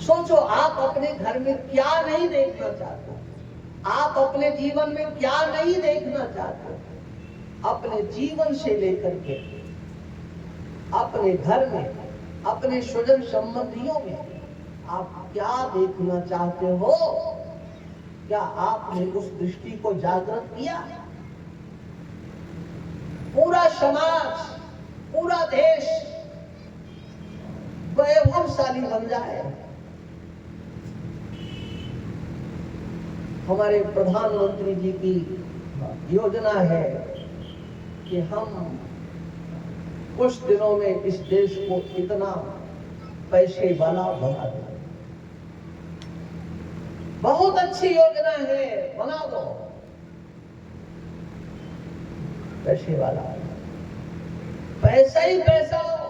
सोचो, आप अपने घर में क्या नहीं देखना चाहते? आप अपने जीवन में क्या नहीं देखना चाहते? अपने जीवन से लेकर के अपने घर में, अपने स्वजन संबंधियों में आप क्या देखना चाहते हो? क्या आपने उस दृष्टि को जागृत किया? पूरा समाज, पूरा देश वैभवशाली बन जाए। हमारे प्रधानमंत्री जी की योजना है कि हम कुछ दिनों में इस देश को इतना पैसे वाला बना दें। बहुत अच्छी योजना है, बना दो पैसे वाला, पैसा ही पैसा हो।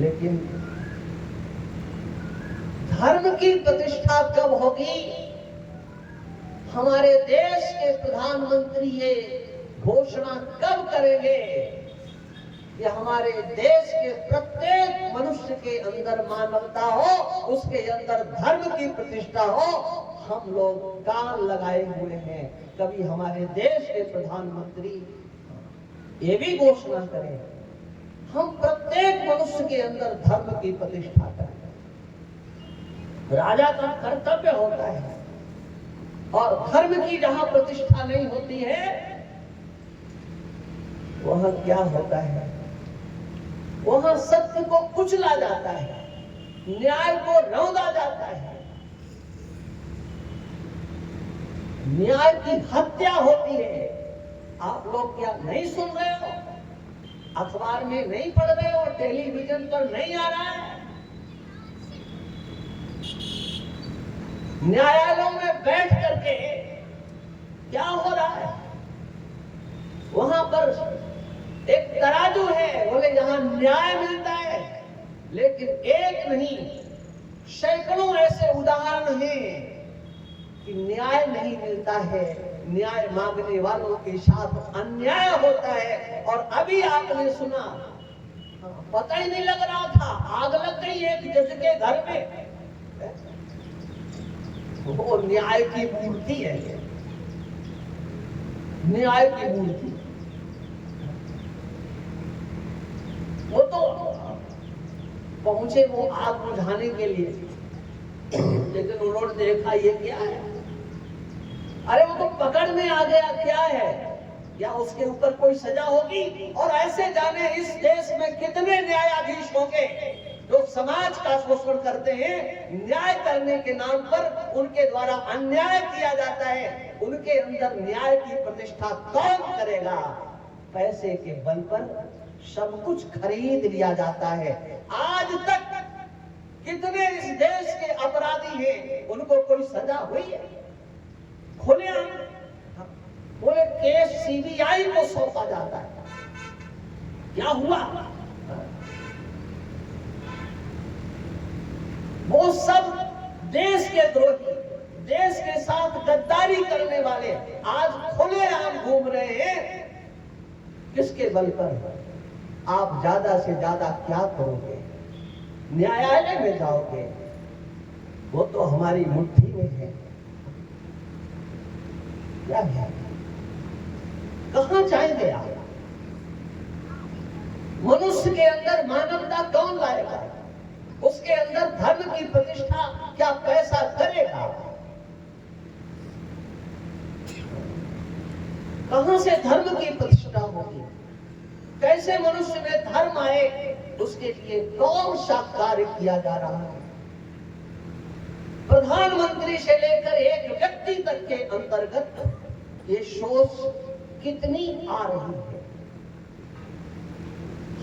लेकिन धर्म की प्रतिष्ठा कब होगी? हमारे देश के प्रधानमंत्री ये घोषणा कब करेंगे कि हमारे देश के प्रत्येक मनुष्य के अंदर मानवता हो, उसके अंदर धर्म की प्रतिष्ठा हो? हम लोग कान लगाए हुए हैं, कभी हमारे देश के प्रधानमंत्री ये भी घोषणा करें हम प्रत्येक मनुष्य के अंदर धर्म की प्रतिष्ठा करें। राजा का कर्तव्य होता है, और धर्म की जहां प्रतिष्ठा नहीं होती है वहां क्या होता है? वहां सत्य को कुचला जाता है, न्याय को रौंदा जाता है, न्याय की हत्या होती है। आप लोग क्या नहीं सुन रहे हो? अखबार में नहीं पढ़ रहे हो? टेलीविजन पर नहीं आ रहा है? न्यायालयों में बैठ करके क्या हो रहा है? वहां पर एक तराजू है, बोले यहां न्याय मिलता है, लेकिन एक नहीं सैकड़ों ऐसे उदाहरण हैं कि न्याय नहीं मिलता है, न्याय मांगने वालों के साथ अन्याय होता है। और अभी आपने सुना, पता ही नहीं लग रहा था, आग लग गई एक जज के घर में। वो न्याय की मूर्ति है, न्याय की मूर्ति। वो तो पहुंचे वो आग बुझाने के लिए, लेकिन उन्होंने देखा ये क्या है? अरे वो तो पकड़ने आ गया, क्या है? या उसके ऊपर कोई सजा होगी? और ऐसे जाने इस देश में कितने न्यायाधीश होंगे जो समाज का शोषण करते हैं, न्याय करने के नाम पर उनके द्वारा अन्याय किया जाता है। उनके अंदर न्याय की प्रतिष्ठा कौन करेगा? पैसे के बल पर सब कुछ खरीद लिया जाता है। आज तक कितने इस देश के अपराधी हैं, उनको कोई सजा हुई है? खुले बोले केस सीबीआई को सौंपा जाता है। क्या हुआ? वो सब देश के द्रोही, देश के साथ गद्दारी करने वाले आज खुलेआम घूम रहे हैं। किसके बल पर? आप ज्यादा से ज्यादा क्या करोगे? न्यायालय में जाओगे, वो तो हमारी मुट्ठी में है। क्या है? कहां जाएंगे आप? मनुष्य के अंदर मानवता कौन लाएगा? उसके अंदर धर्म की प्रतिष्ठा क्या पैसा करेगा? कहां से धर्म की प्रतिष्ठा होगी? कैसे मनुष्य में धर्म आए? उसके लिए कौन सा कार्य किया जा रहा है? प्रधानमंत्री से लेकर एक व्यक्ति तक के अंतर्गत ये सोच कितनी आ रही है।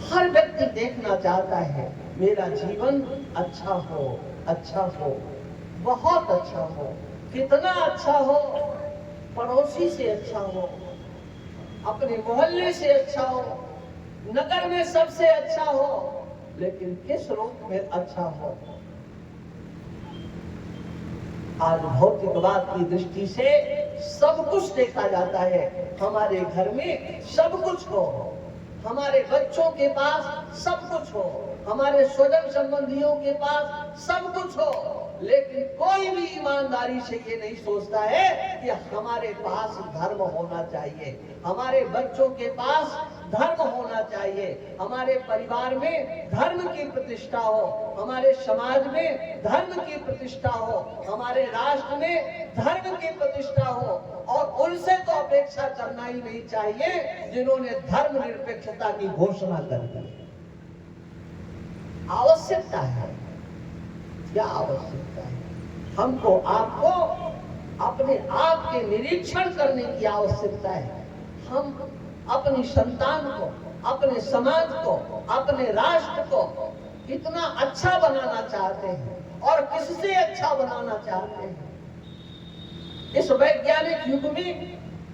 हर व्यक्ति देखना चाहता है मेरा जीवन अच्छा हो, अच्छा हो, बहुत अच्छा हो। कितना अच्छा हो? पड़ोसी से अच्छा हो, अपने मोहल्ले से अच्छा हो, नगर में सबसे अच्छा हो, लेकिन किस रूप में अच्छा हो? आज भौतिकवाद की दृष्टि से सब कुछ देखा जाता है। हमारे घर में सब कुछ हो, हमारे बच्चों के पास सब कुछ हो, हमारे स्वजन संबंधियों के पास सब कुछ हो, लेकिन कोई भी ईमानदारी से ये नहीं सोचता है कि हमारे पास धर्म होना चाहिए, हमारे बच्चों के पास धर्म होना चाहिए, हमारे परिवार में धर्म की प्रतिष्ठा हो, हमारे समाज में धर्म की प्रतिष्ठा हो, हमारे राष्ट्र में धर्म की प्रतिष्ठा हो। और उनसे तो अपेक्षा करना ही नहीं चाहिए जिन्होंने धर्म निरपेक्षता की घोषणा कर दी। आवश्यकता है, क्या आवश्यकता है? हमको आपको अपने आप के निरीक्षण करने की आवश्यकता है। हम अपनी संतान को, अपने समाज को, अपने राष्ट्र को कितना अच्छा बनाना चाहते हैं और किससे अच्छा बनाना चाहते हैं। इस वैज्ञानिक युग में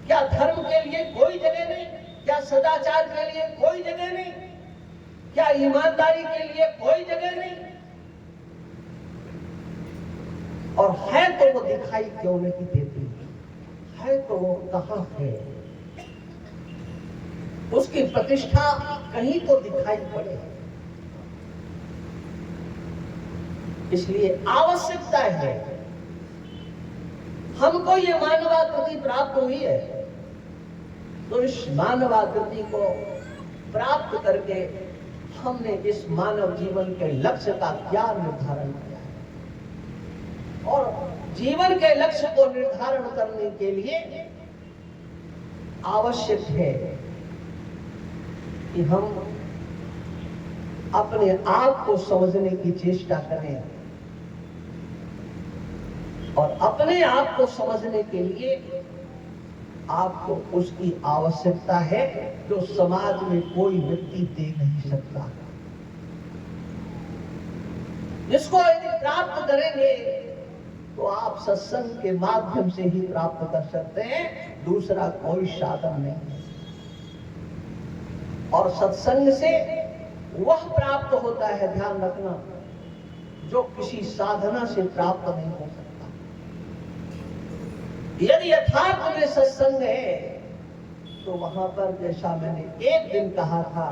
क्या धर्म के लिए कोई जगह नहीं? क्या सदाचार के लिए कोई जगह नहीं? क्या ईमानदारी के लिए कोई जगह नहीं? और है तो वो दिखाई क्यों नहीं देती? है तो वो कहां है? उसकी प्रतिष्ठा कहीं तो दिखाई पड़े। इसलिए आवश्यकता है, हमको ये मानवाकृति प्राप्त हुई है, तो इस मानवाकृति को प्राप्त करके हमने इस मानव जीवन के लक्ष्य का क्या निर्धारण किया है। और जीवन के लक्ष्य को निर्धारण करने के लिए आवश्यक है कि हम अपने आप को समझने की चेष्टा करें, और अपने आप को समझने के लिए आपको उसकी आवश्यकता है जो समाज में कोई व्यक्ति दे नहीं सकता। जिसको यदि प्राप्त करेंगे तो आप सत्संग के माध्यम से ही प्राप्त कर सकते हैं, दूसरा कोई साधन नहीं। और सत्संग से वह प्राप्त होता है, ध्यान रखना, जो किसी साधना से प्राप्त नहीं हो सकता। यदि यथार्थ में सत्संग है तो वहां पर, जैसा मैंने एक दिन कहा था,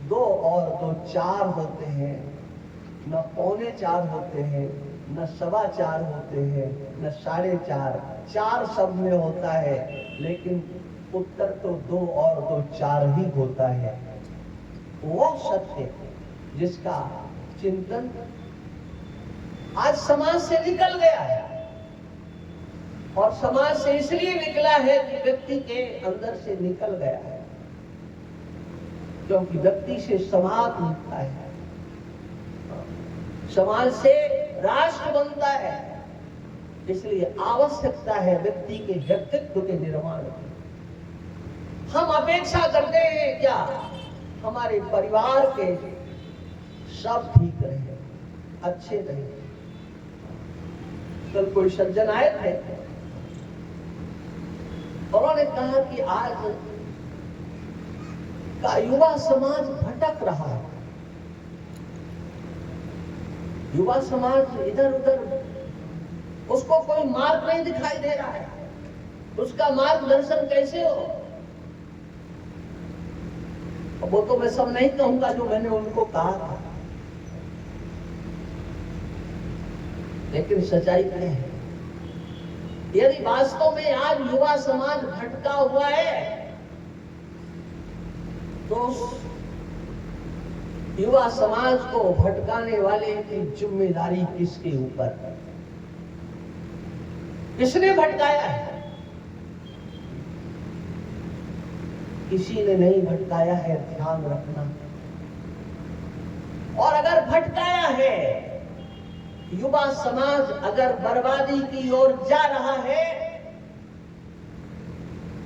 2 और 2 4 होते हैं, न 3:45 होते हैं, न 4:15 होते हैं, न 4:30, 4 सब में होता है, लेकिन उत्तर तो 2 और 2 4 ही होता है। वो सत्य जिसका चिंतन आज समाज से निकल गया है, और समाज से इसलिए निकला है कि व्यक्ति के अंदर से निकल गया है, क्योंकि व्यक्ति से समाज बनता है, समाज से राष्ट्र बनता है। इसलिए आवश्यकता है व्यक्ति के व्यक्तित्व के निर्माण की। हम अपेक्षा करते हैं क्या? हमारे परिवार के सब ठीक रहे, अच्छे रहे। कल कोई सज्जन आए थे, उन्होंने कहा कि आज का युवा समाज भटक रहा है, युवा समाज इधर उधर, उसको कोई मार्ग नहीं दिखाई दे रहा है, उसका मार्गदर्शन कैसे हो? वो तो मैं सब नहीं कहूंगा जो मैंने उनको कहा था, लेकिन सच्चाई क्या है? यदि वास्तव में आज युवा समाज भटका हुआ है तो युवा समाज को भटकाने वाले की जिम्मेदारी किसके ऊपर है? किसने भटकाया है? किसी ने नहीं भटकाया है, ध्यान रखना। और अगर भटकाया है, युवा समाज अगर बर्बादी की ओर जा रहा है,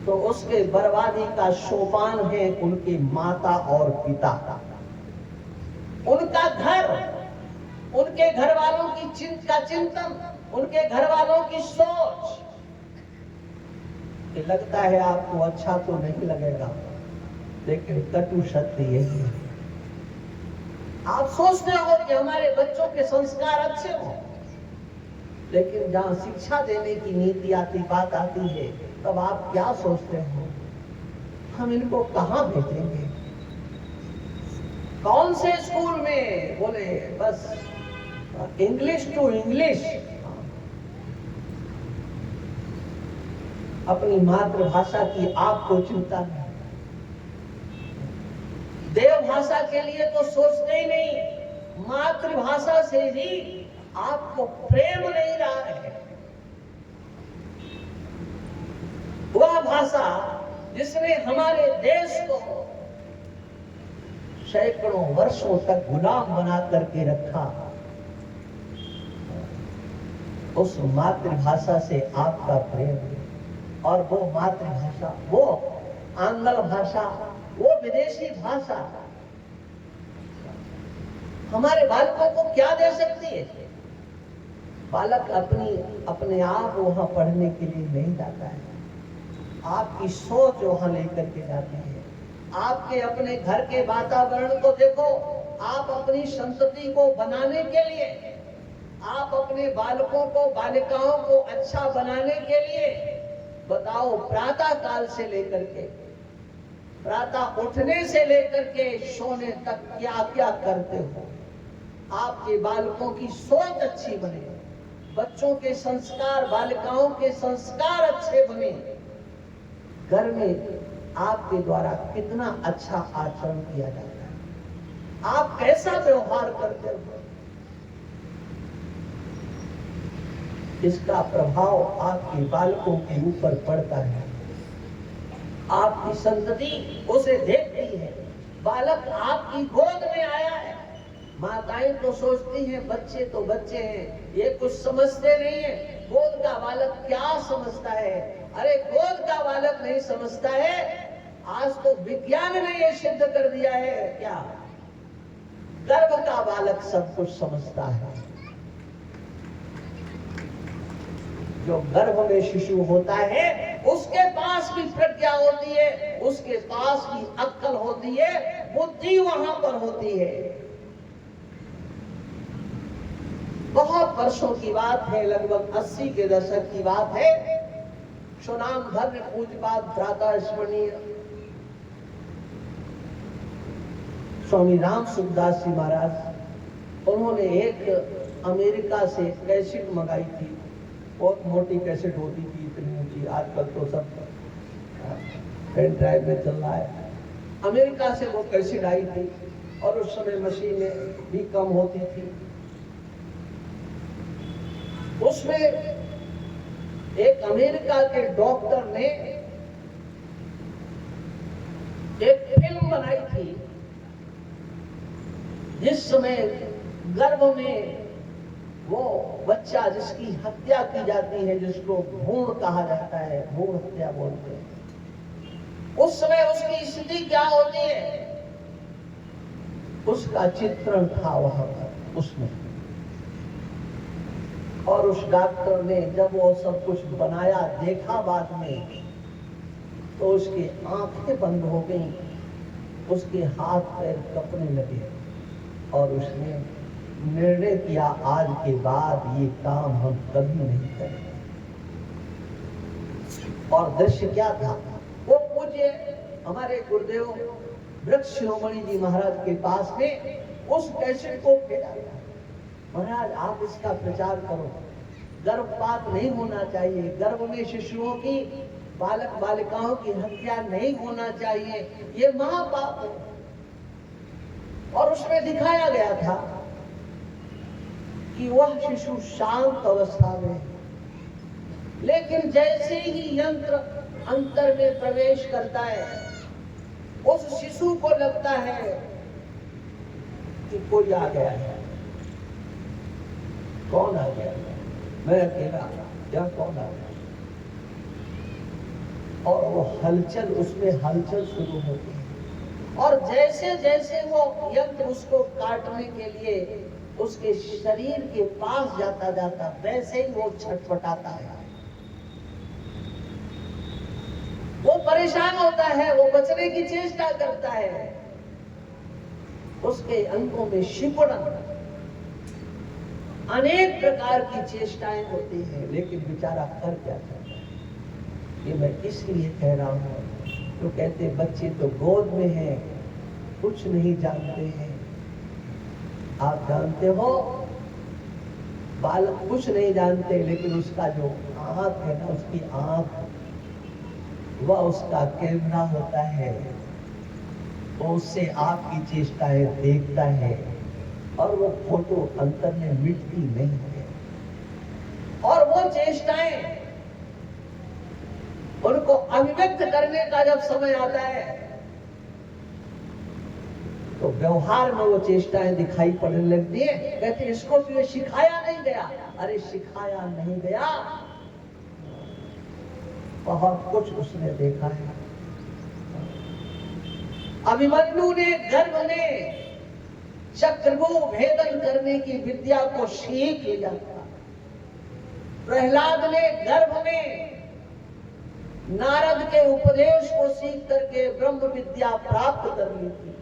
तो उसके बर्बादी का सोपान है उनके माता और पिता, उनका घर, उनके घर वालों की चिंतन, उनके घर वालों की सोच। ये लगता है आपको अच्छा तो नहीं लगेगा, लेकिन कटु सत्य यही है। आप सोचते हो कि हमारे बच्चों के संस्कार अच्छे हों, लेकिन जहां शिक्षा देने की नीति आती, बात आती है, तब आप क्या सोचते हो? हम इनको कहां भेजेंगे? कौन से स्कूल में? बोले बस इंग्लिश टू इंग्लिश। अपनी मातृभाषा की आपको चिंता नहीं, देव भाषा के लिए तो सोचते ही नहीं, मातृभाषा से ही आपको प्रेम नहीं रहा है। वह भाषा जिसने हमारे देश को सैकड़ों वर्षों तक गुलाम बना करके रखा, उस मातृभाषा से आपका प्रेम, और वो मातृभाषा, वो आंग्ल भाषा, वो विदेशी भाषा हमारे बालकों को क्या दे सकती है? बालक अपने आप वहां पढ़ने के लिए नहीं जाता है, आपकी सोच वहां लेकर के जाती है। आपके अपने घर के वातावरण को देखो, आप अपनी संतति को बनाने के लिए, आप अपने बालकों को, बालिकाओं को अच्छा बनाने के लिए, बताओ प्रातः काल से लेकर के, प्रातः उठने से लेकर के सोने तक क्या क्या करते हो? आपके बालकों की सोच अच्छी बने, बच्चों के संस्कार, बालिकाओं के संस्कार अच्छे बने, घर में आपके द्वारा कितना अच्छा आचरण किया जाता है, आप कैसा व्यवहार करते हो, इसका प्रभाव आपके बालकों के ऊपर पड़ता है। आपकी संतति उसे देखती है। बालक आपकी गोद में आया है, माताएं तो सोचती हैं बच्चे तो बच्चे हैं, ये कुछ समझते नहीं है। गोद का बालक क्या समझता है? अरे गोद का बालक नहीं समझता है, आज तो विज्ञान ने ये सिद्ध कर दिया है क्या, गर्भ का बालक सब कुछ समझता है। जो गर्भ में शिशु होता है, उसके पास भी प्रज्ञा होती है, उसके पास भी अक्ल होती है, बुद्धि वहां पर होती है। बहुत वर्षों की बात है, लगभग 80 के दशक की बात है। सुनाम धन्य पूज्यपाद भ्राता स्मरणीय स्वामी राम सुखदास जी महाराज, उन्होंने एक अमेरिका से कैसेट मंगाई थी। बहुत मोटी कैसेट होती थी, इतनी ऊंची, आजकल तो सब पेन ड्राइव में चल रहा है। अमेरिका से वो कैसेट आई थी, और उस समय मशीनें भी कम होती थी। उसमें एक अमेरिका के डॉक्टर ने एक फिल्म बनाई थी, जिस समय गर्भ में वो बच्चा जिसकी हत्या की जाती है, जिसको भ्रूण कहा जाता है, भ्रूण हत्या बोलते हैं, उस समय उसकी स्थिति क्या होती है, उसका चित्रण था वहां पर उसमें। और उस डॉक्टर ने जब वो सब कुछ बनाया, देखा बाद में, तो उसकी आंखें बंद हो गई, उसके हाथ पैर कांपने लगे, और उसने निर्णय किया, आज के बाद ये काम हम कभी नहीं करेंगे। और दृश्य क्या था? वो पूज्य हमारे गुरुदेव वृक्ष शिरोमणि जी महाराज के पास में उस कैसेट को भेजा गया, महाराज आप इसका प्रचार करो, गर्भपात नहीं होना चाहिए, गर्भ में शिशुओं की, बालक बालिकाओं की हत्या नहीं होना चाहिए, ये महापाप है। और उसमें दिखाया गया था कि वह शिशु शांत अवस्था में है, लेकिन जैसे ही यंत्र अंतर में प्रवेश करता है, उस शिशु को लगता है कि कोई आ गया है। कौन आ गया? मैं अकेला या कौन आ गया? और वो हलचल, उसमें हलचल शुरू होती है, और जैसे जैसे वो यंत्र उसको काटने के लिए उसके शरीर के पास जाता जाता, वैसे ही वो छटपटाता है, वो परेशान होता है, वो बचने की चेष्टा करता है, उसके अंगों में शिकुड़न, अनेक प्रकार की चेष्टाएं होती हैं, लेकिन बेचारा कर क्या सकता है? ये मैं इसलिए कह रहा हूं, तो कहते बच्चे तो गोद में हैं, कुछ नहीं जानते हैं। आप जानते हो, बालक कुछ नहीं जानते, लेकिन उसका जो आंख है ना, उसकी आंख, वह उसका कैमरा होता है, वो उससे आपकी चेष्टाएं देखता है, और वो फोटो अंतर में मिटती नहीं है। और वो चेष्टाएं उनको अभिव्यक्त करने का जब समय आता है, तो व्यवहार में वो चेष्टाएं दिखाई पड़ने लगती है। कहते इसको तो ये सिखाया नहीं गया। अरे सिखाया नहीं गया, बहुत कुछ उसने देखा है। अभिमन्यु ने गर्भ में चक्रव्यूह भेदन करने की विद्या को सीख लिया था। प्रहलाद ने गर्भ में नारद के उपदेश को सीख करके ब्रह्म विद्या प्राप्त कर ली थी।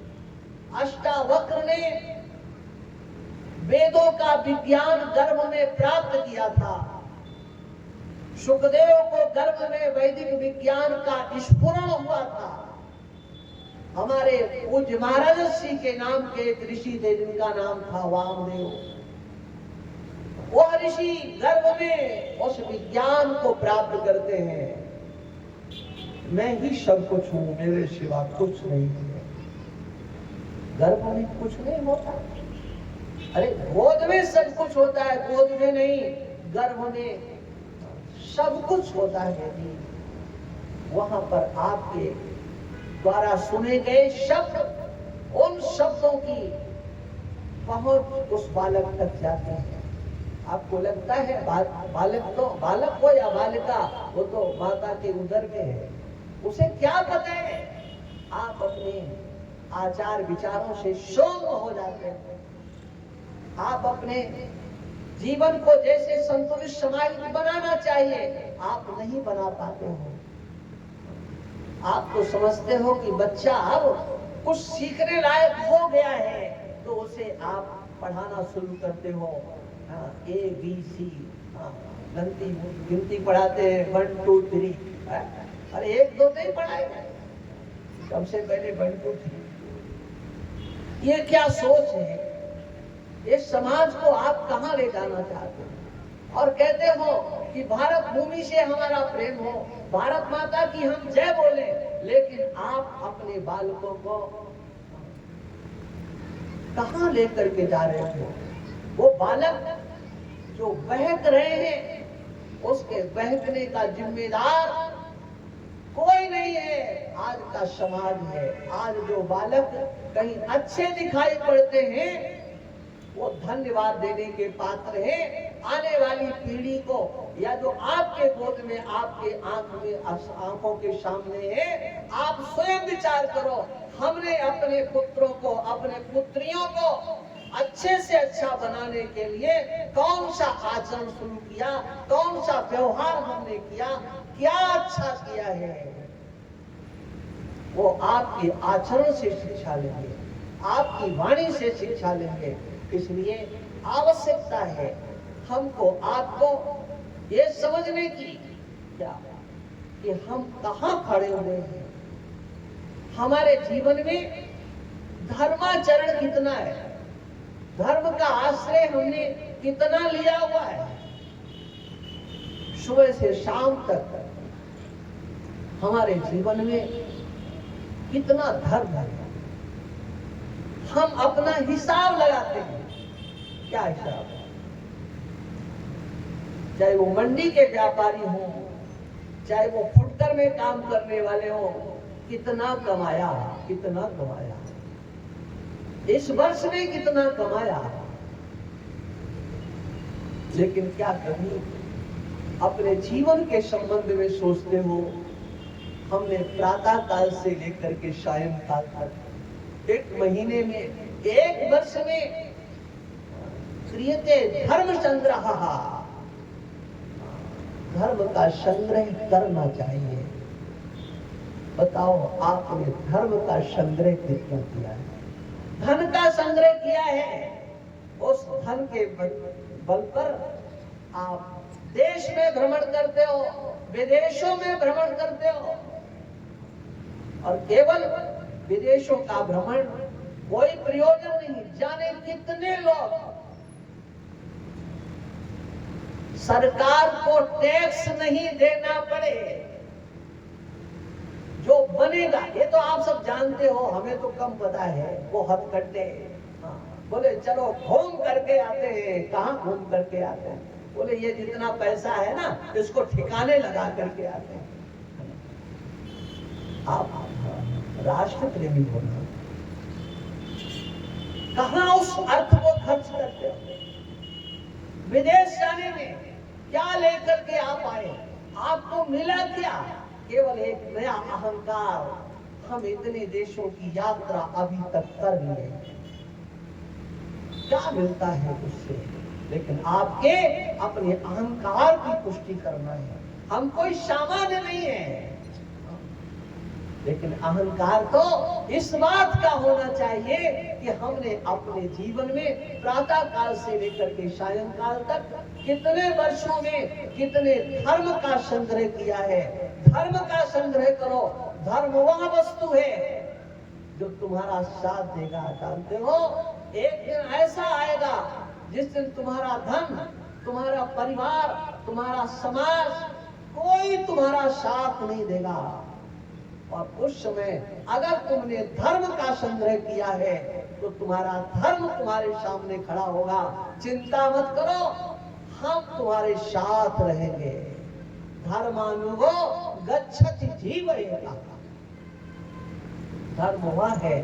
अष्टावक्र ने वेदों का विज्ञान गर्भ में प्राप्त किया था। सुखदेव को गर्भ में वैदिक विज्ञान का स्फुरण हुआ था। हमारे पूज्य महाराज श्री के नाम के एक ऋषि थे, जिनका नाम था वामदेव। वह ऋषि गर्भ में उस विज्ञान को प्राप्त करते हैं। मैं ही सब कुछ हूं, मेरे सिवा कुछ नहीं है। गर्भ में कुछ नहीं होता। अरे गोद में सब कुछ होता है, गोद में नहीं, गर्भ में सब कुछ होता है। वहां पर आपके द्वारा सुने गए शब्द, उन शब्दों की पहुंच उस बालक तक जाती है। आपको लगता है बालक हो या बालिका, वो तो माता के उदर में है, उसे क्या पता है? आप अपने आचार विचारों से शोध हो जाते हैं। आप अपने जीवन को जैसे संतुलित समाज बनाना चाहिए, आप नहीं बना पाते हो। आप तो समझते हो कि बच्चा अब कुछ सीखने लायक हो गया है, तो उसे आप पढ़ाना शुरू करते हो। ABC, गिनती पढ़ाते हैं, 1 2 3। अरे 1 2 नहीं पढ़ाएगा, सबसे पहले 1 2 3। ये क्या सोच है? इस समाज को आप कहां ले जाना चाहते हो? और कहते हो कि भारत भूमि से हमारा प्रेम हो, भारत माता की हम जय बोले, लेकिन आप अपने बालकों को कहां लेकर के जा रहे हो? वो बालक जो बहक रहे हैं, उसके बहकने का जिम्मेदार कोई नहीं है, आज का समाज है। आज जो बालक कहीं अच्छे दिखाई पड़ते हैं, वो धन्यवाद देने के पात्र हैं। आने वाली पीढ़ी को, या जो आपके गोद में, आपके आंखों के सामने है, आप स्वयं विचार करो। हमने अपने पुत्रों को, अपने पुत्रियों को अच्छे से अच्छा बनाने के लिए कौन सा आचरण शुरू किया, कौन सा व्यवहार हमने किया, क्या अच्छा किया है? वो आपके आचरण से शिक्षा लेंगे, आपकी वाणी से शिक्षा लेंगे। इसलिए आवश्यकता है हमको, आपको ये समझने की क्या कि हम कहां खड़े हुए हैं। हमारे जीवन में धर्माचरण कितना है, धर्म का आश्रय हमने कितना लिया हुआ है। सुबह से शाम तक हमारे जीवन में कितना धर्म है। हम अपना हिसाब लगाते हैं। क्या हिसाब? चाहे वो मंडी के व्यापारी हो, चाहे वो फुटकर में काम करने वाले हो, कितना कमाया, कितना कमाया, इस वर्ष में कितना कमाया। लेकिन क्या कभी अपने जीवन के संबंध में सोचते हो? हमने प्रातः काल से लेकर के सायं काल तक, एक महीने में, एक वर्ष में क्रियते धर्म संग्रह, धर्म का संग्रह करना चाहिए। बताओ आपने धर्म का संग्रह कितना किया है? धन का संग्रह किया है, उस धन के बल पर आप देश में भ्रमण करते हो, विदेशों में भ्रमण करते हो, और केवल विदेशों का भ्रमण कोई प्रयोजन नहीं। जाने कितने लोग सरकार को टैक्स नहीं देना पड़े, जो बनेगा, ये तो आप सब जानते हो, हमें तो कम पता है, वो हथकंडे बोले चलो घूम करके आते हैं। कहाँ घूम करके आते हैं? बोले ये जितना पैसा है ना, इसको ठिकाने लगा करके आते हैं। आप राष्ट्र प्रेमी होना, कहाँ उस अर्थ को खर्च करते हो? विदेश जाने में क्या लेकर के आप आए? आपको मिला क्या? केवल एक नया अहंकार। हम इतने देशों की यात्रा अभी तक कर लिए, क्या मिलता है उससे? लेकिन आपके अपने अहंकार की पुष्टि करना है। हम कोई सामान्य नहीं है, लेकिन अहंकार तो इस बात का होना चाहिए कि हमने अपने जीवन में प्रातः काल से लेकर के सायंकाल तक कितने वर्षों में कितने धर्म का संग्रह किया है। धर्म का संग्रह करो। धर्म वह वस्तु है जो तुम्हारा साथ देगा। जानते हो, एक दिन ऐसा आएगा जिस दिन तुम्हारा धन, तुम्हारा परिवार, तुम्हारा समाज, कोई तुम्हारा साथ नहीं देगा। और उस समय अगर तुमने धर्म का संग्रह किया है तो तुम्हारा धर्म तुम्हारे सामने खड़ा होगा। चिंता मत करो, हम तुम्हारे साथ रहेंगे। धर्मानुगो गच्छति जीवयेगा। धर्म वह है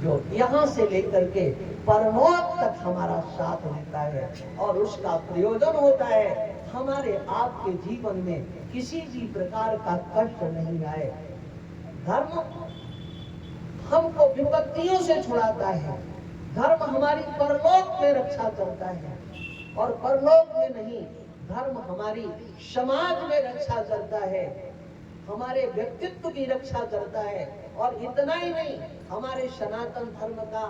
जो यहाँ से लेकर के परलोक तक हमारा साथ लेता है, और उसका प्रयोजन होता है हमारे आपके जीवन में किसी भी प्रकार का कष्ट नहीं आए। धर्म हमको विपत्तियों से छुड़ाता है। धर्म हमारी परलोक में रक्षा करता है, और परलोक में नहीं, धर्म हमारी समाज में रक्षा करता है, हमारे व्यक्तित्व की रक्षा करता है। और इतना ही नहीं, हमारे सनातन धर्म का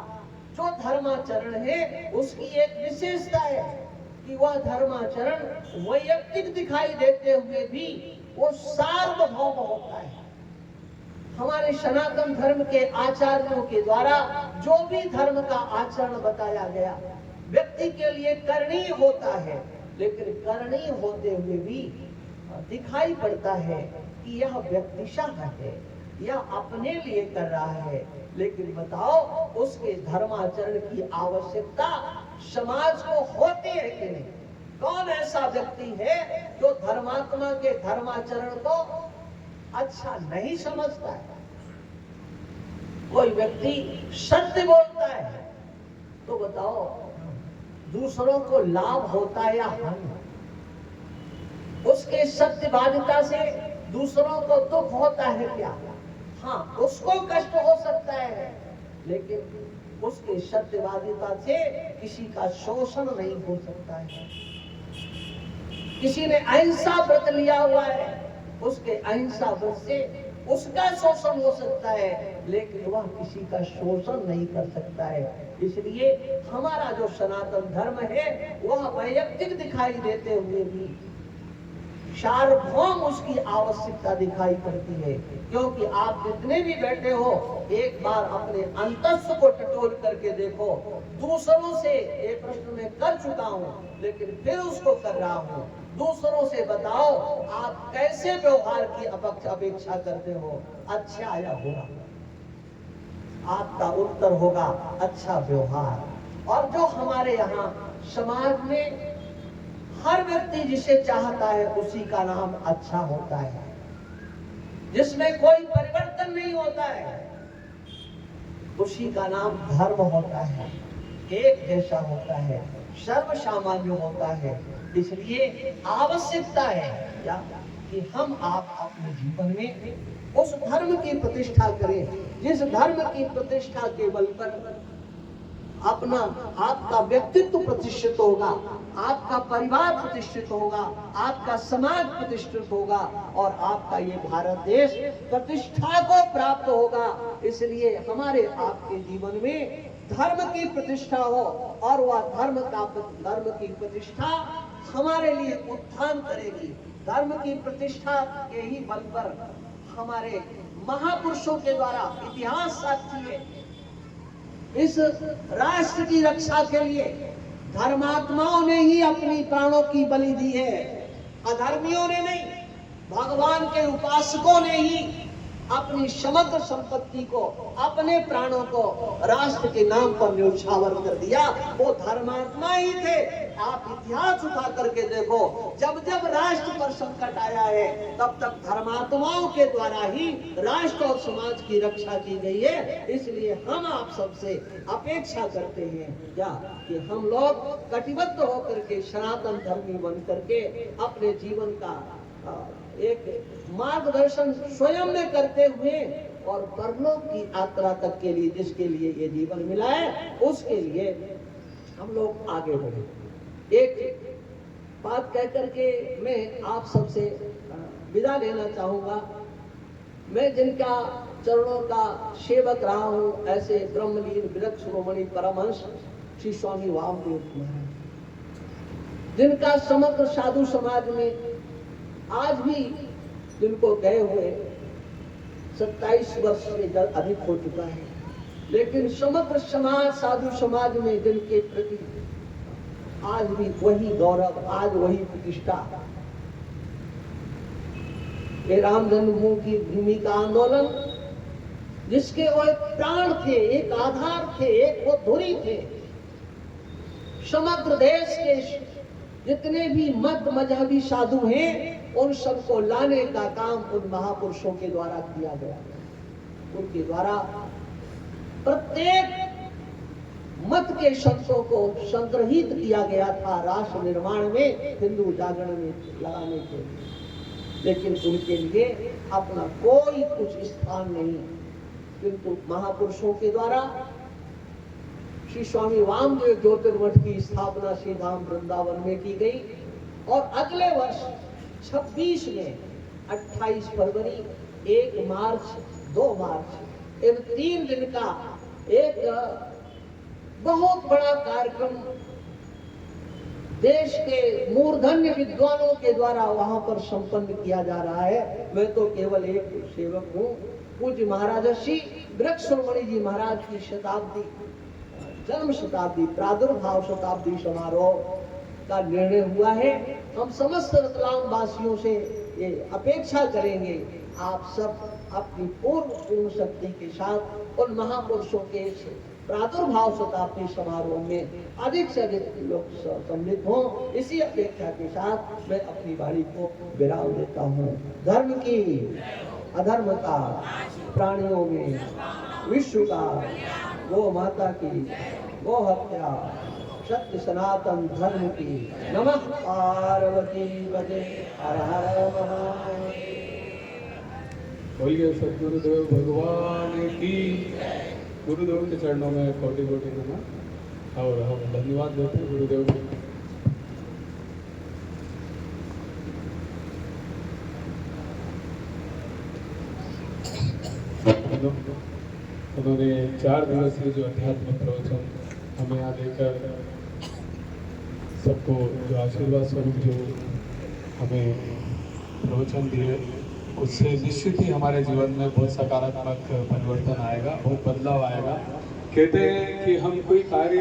जो धर्माचरण है उसकी एक विशेषता है कि वह धर्माचरण वैयक्तिक दिखाई देते हुए भी वो सार्वभौम होता है। हमारे सनातन धर्म के आचार्यों के द्वारा जो भी धर्म का आचरण बताया गया व्यक्ति के लिए करणीय होता है, लेकिन करणीय होते हुए भी दिखाई पड़ता है कि यह व्यक्तिशः है, यह अपने लिए कर रहा है। लेकिन बताओ, उसके धर्माचरण की आवश्यकता समाज को होती है कि नहीं? कौन ऐसा व्यक्ति है जो धर्मात्मा के धर्माचरण को अच्छा नहीं समझता है? कोई व्यक्ति सत्य बोलता है तो बताओ, दूसरों को लाभ होता है या हानि? उसके सत्यवादिता से दूसरों को दुख होता है क्या? हाँ, उसको कष्ट हो सकता है, लेकिन उसके सत्यवादिता से किसी का शोषण नहीं हो सकता है। किसी ने अहिंसा व्रत लिया हुआ है, उसके अहिंसा व्रत से उसका शोषण हो सकता है, लेकिन वह किसी का शोषण नहीं कर सकता है। इसलिए हमारा जो सनातन धर्म है वह वैयक्तिक दिखाई देते हुए भी सार्वभौम उसकी आवश्यकता दिखाई पड़ती है। क्योंकि आप जितने भी बैठे हो, एक बार अपने अंतस्थ को टटोल करके देखो। दूसरों से ये प्रश्न मैं कर चुका हूँ, लेकिन फिर उसको कर रहा हूँ। दूसरों से बताओ, आप कैसे व्यवहार की अपेक्षा करते हो, अच्छा या बुरा? आपका उत्तर होगा अच्छा व्यवहार। और जो हमारे यहाँ समाज में हर व्यक्ति जिसे चाहता है उसी का नाम अच्छा होता है, जिसमें कोई परिवर्तन नहीं होता है उसी का नाम धर्म होता है, एक जैसा होता है, सर्व सामान्य होता है। इसलिए आवश्यकता है क्या कि हम आप अपने जीवन में उस धर्म की प्रतिष्ठा करें जिस धर्म की प्रतिष्ठा के बल पर अपना आपका व्यक्तित्व प्रतिष्ठित होगा, आपका परिवार प्रतिष्ठित होगा, आपका समाज प्रतिष्ठित होगा और आपका ये भारत देश प्रतिष्ठा को प्राप्त होगा। इसलिए हमारे आपके जीवन में धर्म की प्रतिष्ठा हो और वह धर्म की प्रतिष्ठा हमारे लिए उत्थान करेगी। धर्म की प्रतिष्ठा के ही बल पर हमारे महापुरुषों के द्वारा इतिहास साक्षी है, इस राष्ट्र की रक्षा के लिए धर्मात्माओं ने ही अपनी प्राणों की बलि दी है, अधर्मियों ने नहीं। भगवान के उपासकों ने ही अपनी समग्र संपत्ति को, अपने प्राणों को राष्ट्र के नाम पर न्यौछावर कर दिया। वो धर्मात्मा ही थे। आप इतिहास उठा करके देखो, जब जब राष्ट्र पर संकट आया है तब तक धर्मात्माओं के द्वारा ही राष्ट्र और समाज की रक्षा की गई है। इसलिए हम आप सबसे अपेक्षा करते हैं क्या कि हम लोग कटिबद्ध होकर के सनातन धर्मी बन करके अपने जीवन का एक मार्गदर्शन स्वयं में करते हुए और परलोक की यात्रा तक के लिए जिसके लिए ये जीवन मिला है उसके लिए हम लोग आगे बढ़े। एक बात कह करके मैं आप सबसे विदा लेना चाहूंगा। मैं जिनका चरणों का सेवक रहा हूं, ऐसे ब्रह्मलीन विरक्त शिरोमणि परमहंस श्री स्वामी वामदेव महाराज, जिनका समग्र साधु समाज में आज भी जिनको गए हुए 27 वर्ष से अधिक हो चुका है, लेकिन समग्र समाज साधु समाज में जिनके प्रति आज भी वही गौरव, आज वही प्रतिष्ठा। ये राम जन्मभूमि की भूमि का आंदोलन जिसके वो एक प्राण थे, एक आधार थे, एक वो धुरी थे। समग्र देश के जितने भी मत मजहबी साधु हैं उन सबको लाने का काम उन महापुरुषों के द्वारा किया गया। उनके द्वारा प्रत्येक मत के संतों को संग्रहित किया गया था राष्ट्र निर्माण में, हिंदू जागरण में लगाने के लिए, लेकिन उनके लिए अपना कोई कुछ स्थान नहीं। किंतु महापुरुषों के द्वारा श्री स्वामी वामदेव ज्योतिर्मठ की स्थापना श्री धाम वृंदावन में की गई और अगले वर्ष 26 में 28 फरवरी, 1 मार्च, 2 मार्च, इन 3 दिन का एक बहुत बड़ा कार्यक्रम देश के मूर्धन्य विद्वानों के द्वारा वहां पर संपन्न किया जा रहा है। मैं तो केवल एक सेवक हूँ। पूज्य महाराज श्री वृक्ष शिरोमणि जी महाराज की शताब्दी, जन्म शताब्दी, प्रादुर्भाव शताब्दी समारोह का निर्णय हुआ है। हम समस्त रतलाम वासियों से ये अपेक्षा करेंगे आप सब अपनी पूर्ण शक्ति के साथ उन महापुरुषों के प्रादुर्भाव शताब्दी समारोह में अधिक से अधिक लोग सम्मिलित हों। इसी अपेक्षा के साथ मैं अपनी वाणी को विराम देता हूँ। धर्म की, अधर्म का, प्राणियों में, विश्व का, गो माता की, गो हत्या, सत्य सनातन धर्म की। नमः पार्वती पते हर हर महादेव।
बोलिए सद्गुरुदेव भगवान की। गुरुदेव के चरणों में कोटि कोटि नमः और हम धन्यवाद देते हैं गुरुदेव को। उन्होंने 4 दिवसीय जो अध्यात्म प्रवचन हमें यहाँ देकर सबको जो आशीर्वाद स्वरूप जो हमें प्रवचन दिए, उससे निश्चित ही हमारे जीवन में बहुत सकारात्मक परिवर्तन आएगा, बहुत बदलाव आएगा। कहते हैं कि हम कोई कार्य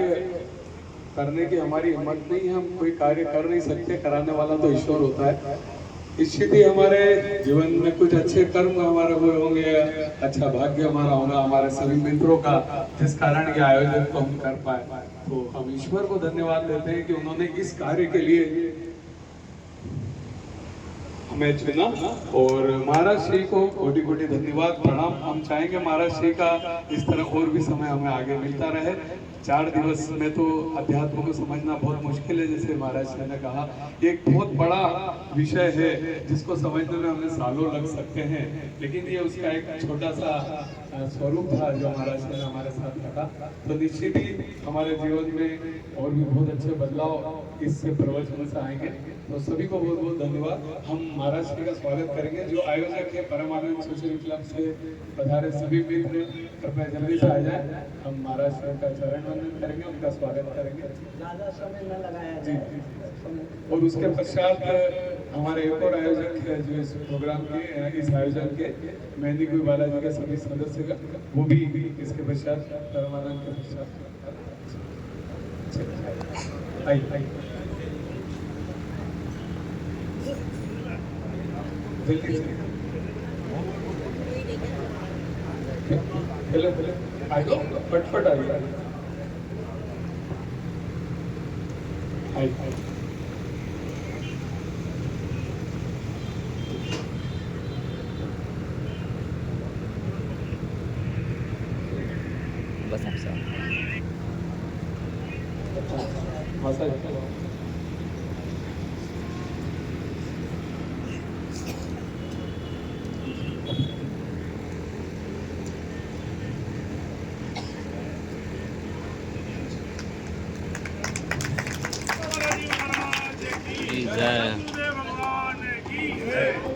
करने की हमारी हिम्मत नहीं है, हम कोई कार्य कर नहीं सकते, कराने वाला तो ईश्वर होता है। निश्चित ही हमारे जीवन में कुछ अच्छे कर्म हमारे हुए होंगे, अच्छा भाग्य हमारा होगा हमारे सभी मित्रों का, जिस कारण ये आयोजन को हम कर पाए। तो हम ईश्वर को धन्यवाद देते हैं कि उन्होंने इस कार्य के लिए हमें चुना। और महाराज श्री को कोटि कोटि धन्यवाद प्रणाम। हम चाहेंगे महाराज श्री का इस तरह और भी समय हमें आगे मिलता रहे। 4 दिवस में तो अध्यात्म को समझना बहुत मुश्किल है, जैसे महाराज श्री ने कहा, ये एक बहुत बड़ा विषय है जिसको समझने में हमें सालों लग सकते हैं, लेकिन ये उसका एक छोटा सा स्वरूप था जो महाराज श्री ने हमारे साथ रखा। तो निश्चित ही हमारे जीवन में और भी बहुत अच्छे बदलाव इससे प्रवचन से आएंगे। तो सभी को बहुत बहुत धन्यवाद। हम महाराज श्री का स्वागत करेंगे। जो आयोजक है परमानंद सोशल क्लब से पधारे सभी मित्र कृपया जल्दी से आ जाए। हम महाराज श्री का चरण वंदन करेंगे, उनका स्वागत करेंगे।
ज्यादा समय न लगाया
जी
जाए।
और उसके पश्चात हमारे एक और आयोजक है जो इस प्रोग्राम के, इस आयोजन के मेहंदी कोई बालाजी के सभी सदस्य का, वो भी इसके पश्चात परमानंद के पश्चात आई जल्दी से पहले आ जाओ, फटफट आइए। आई
बस आपसे
जय भगवान की जय।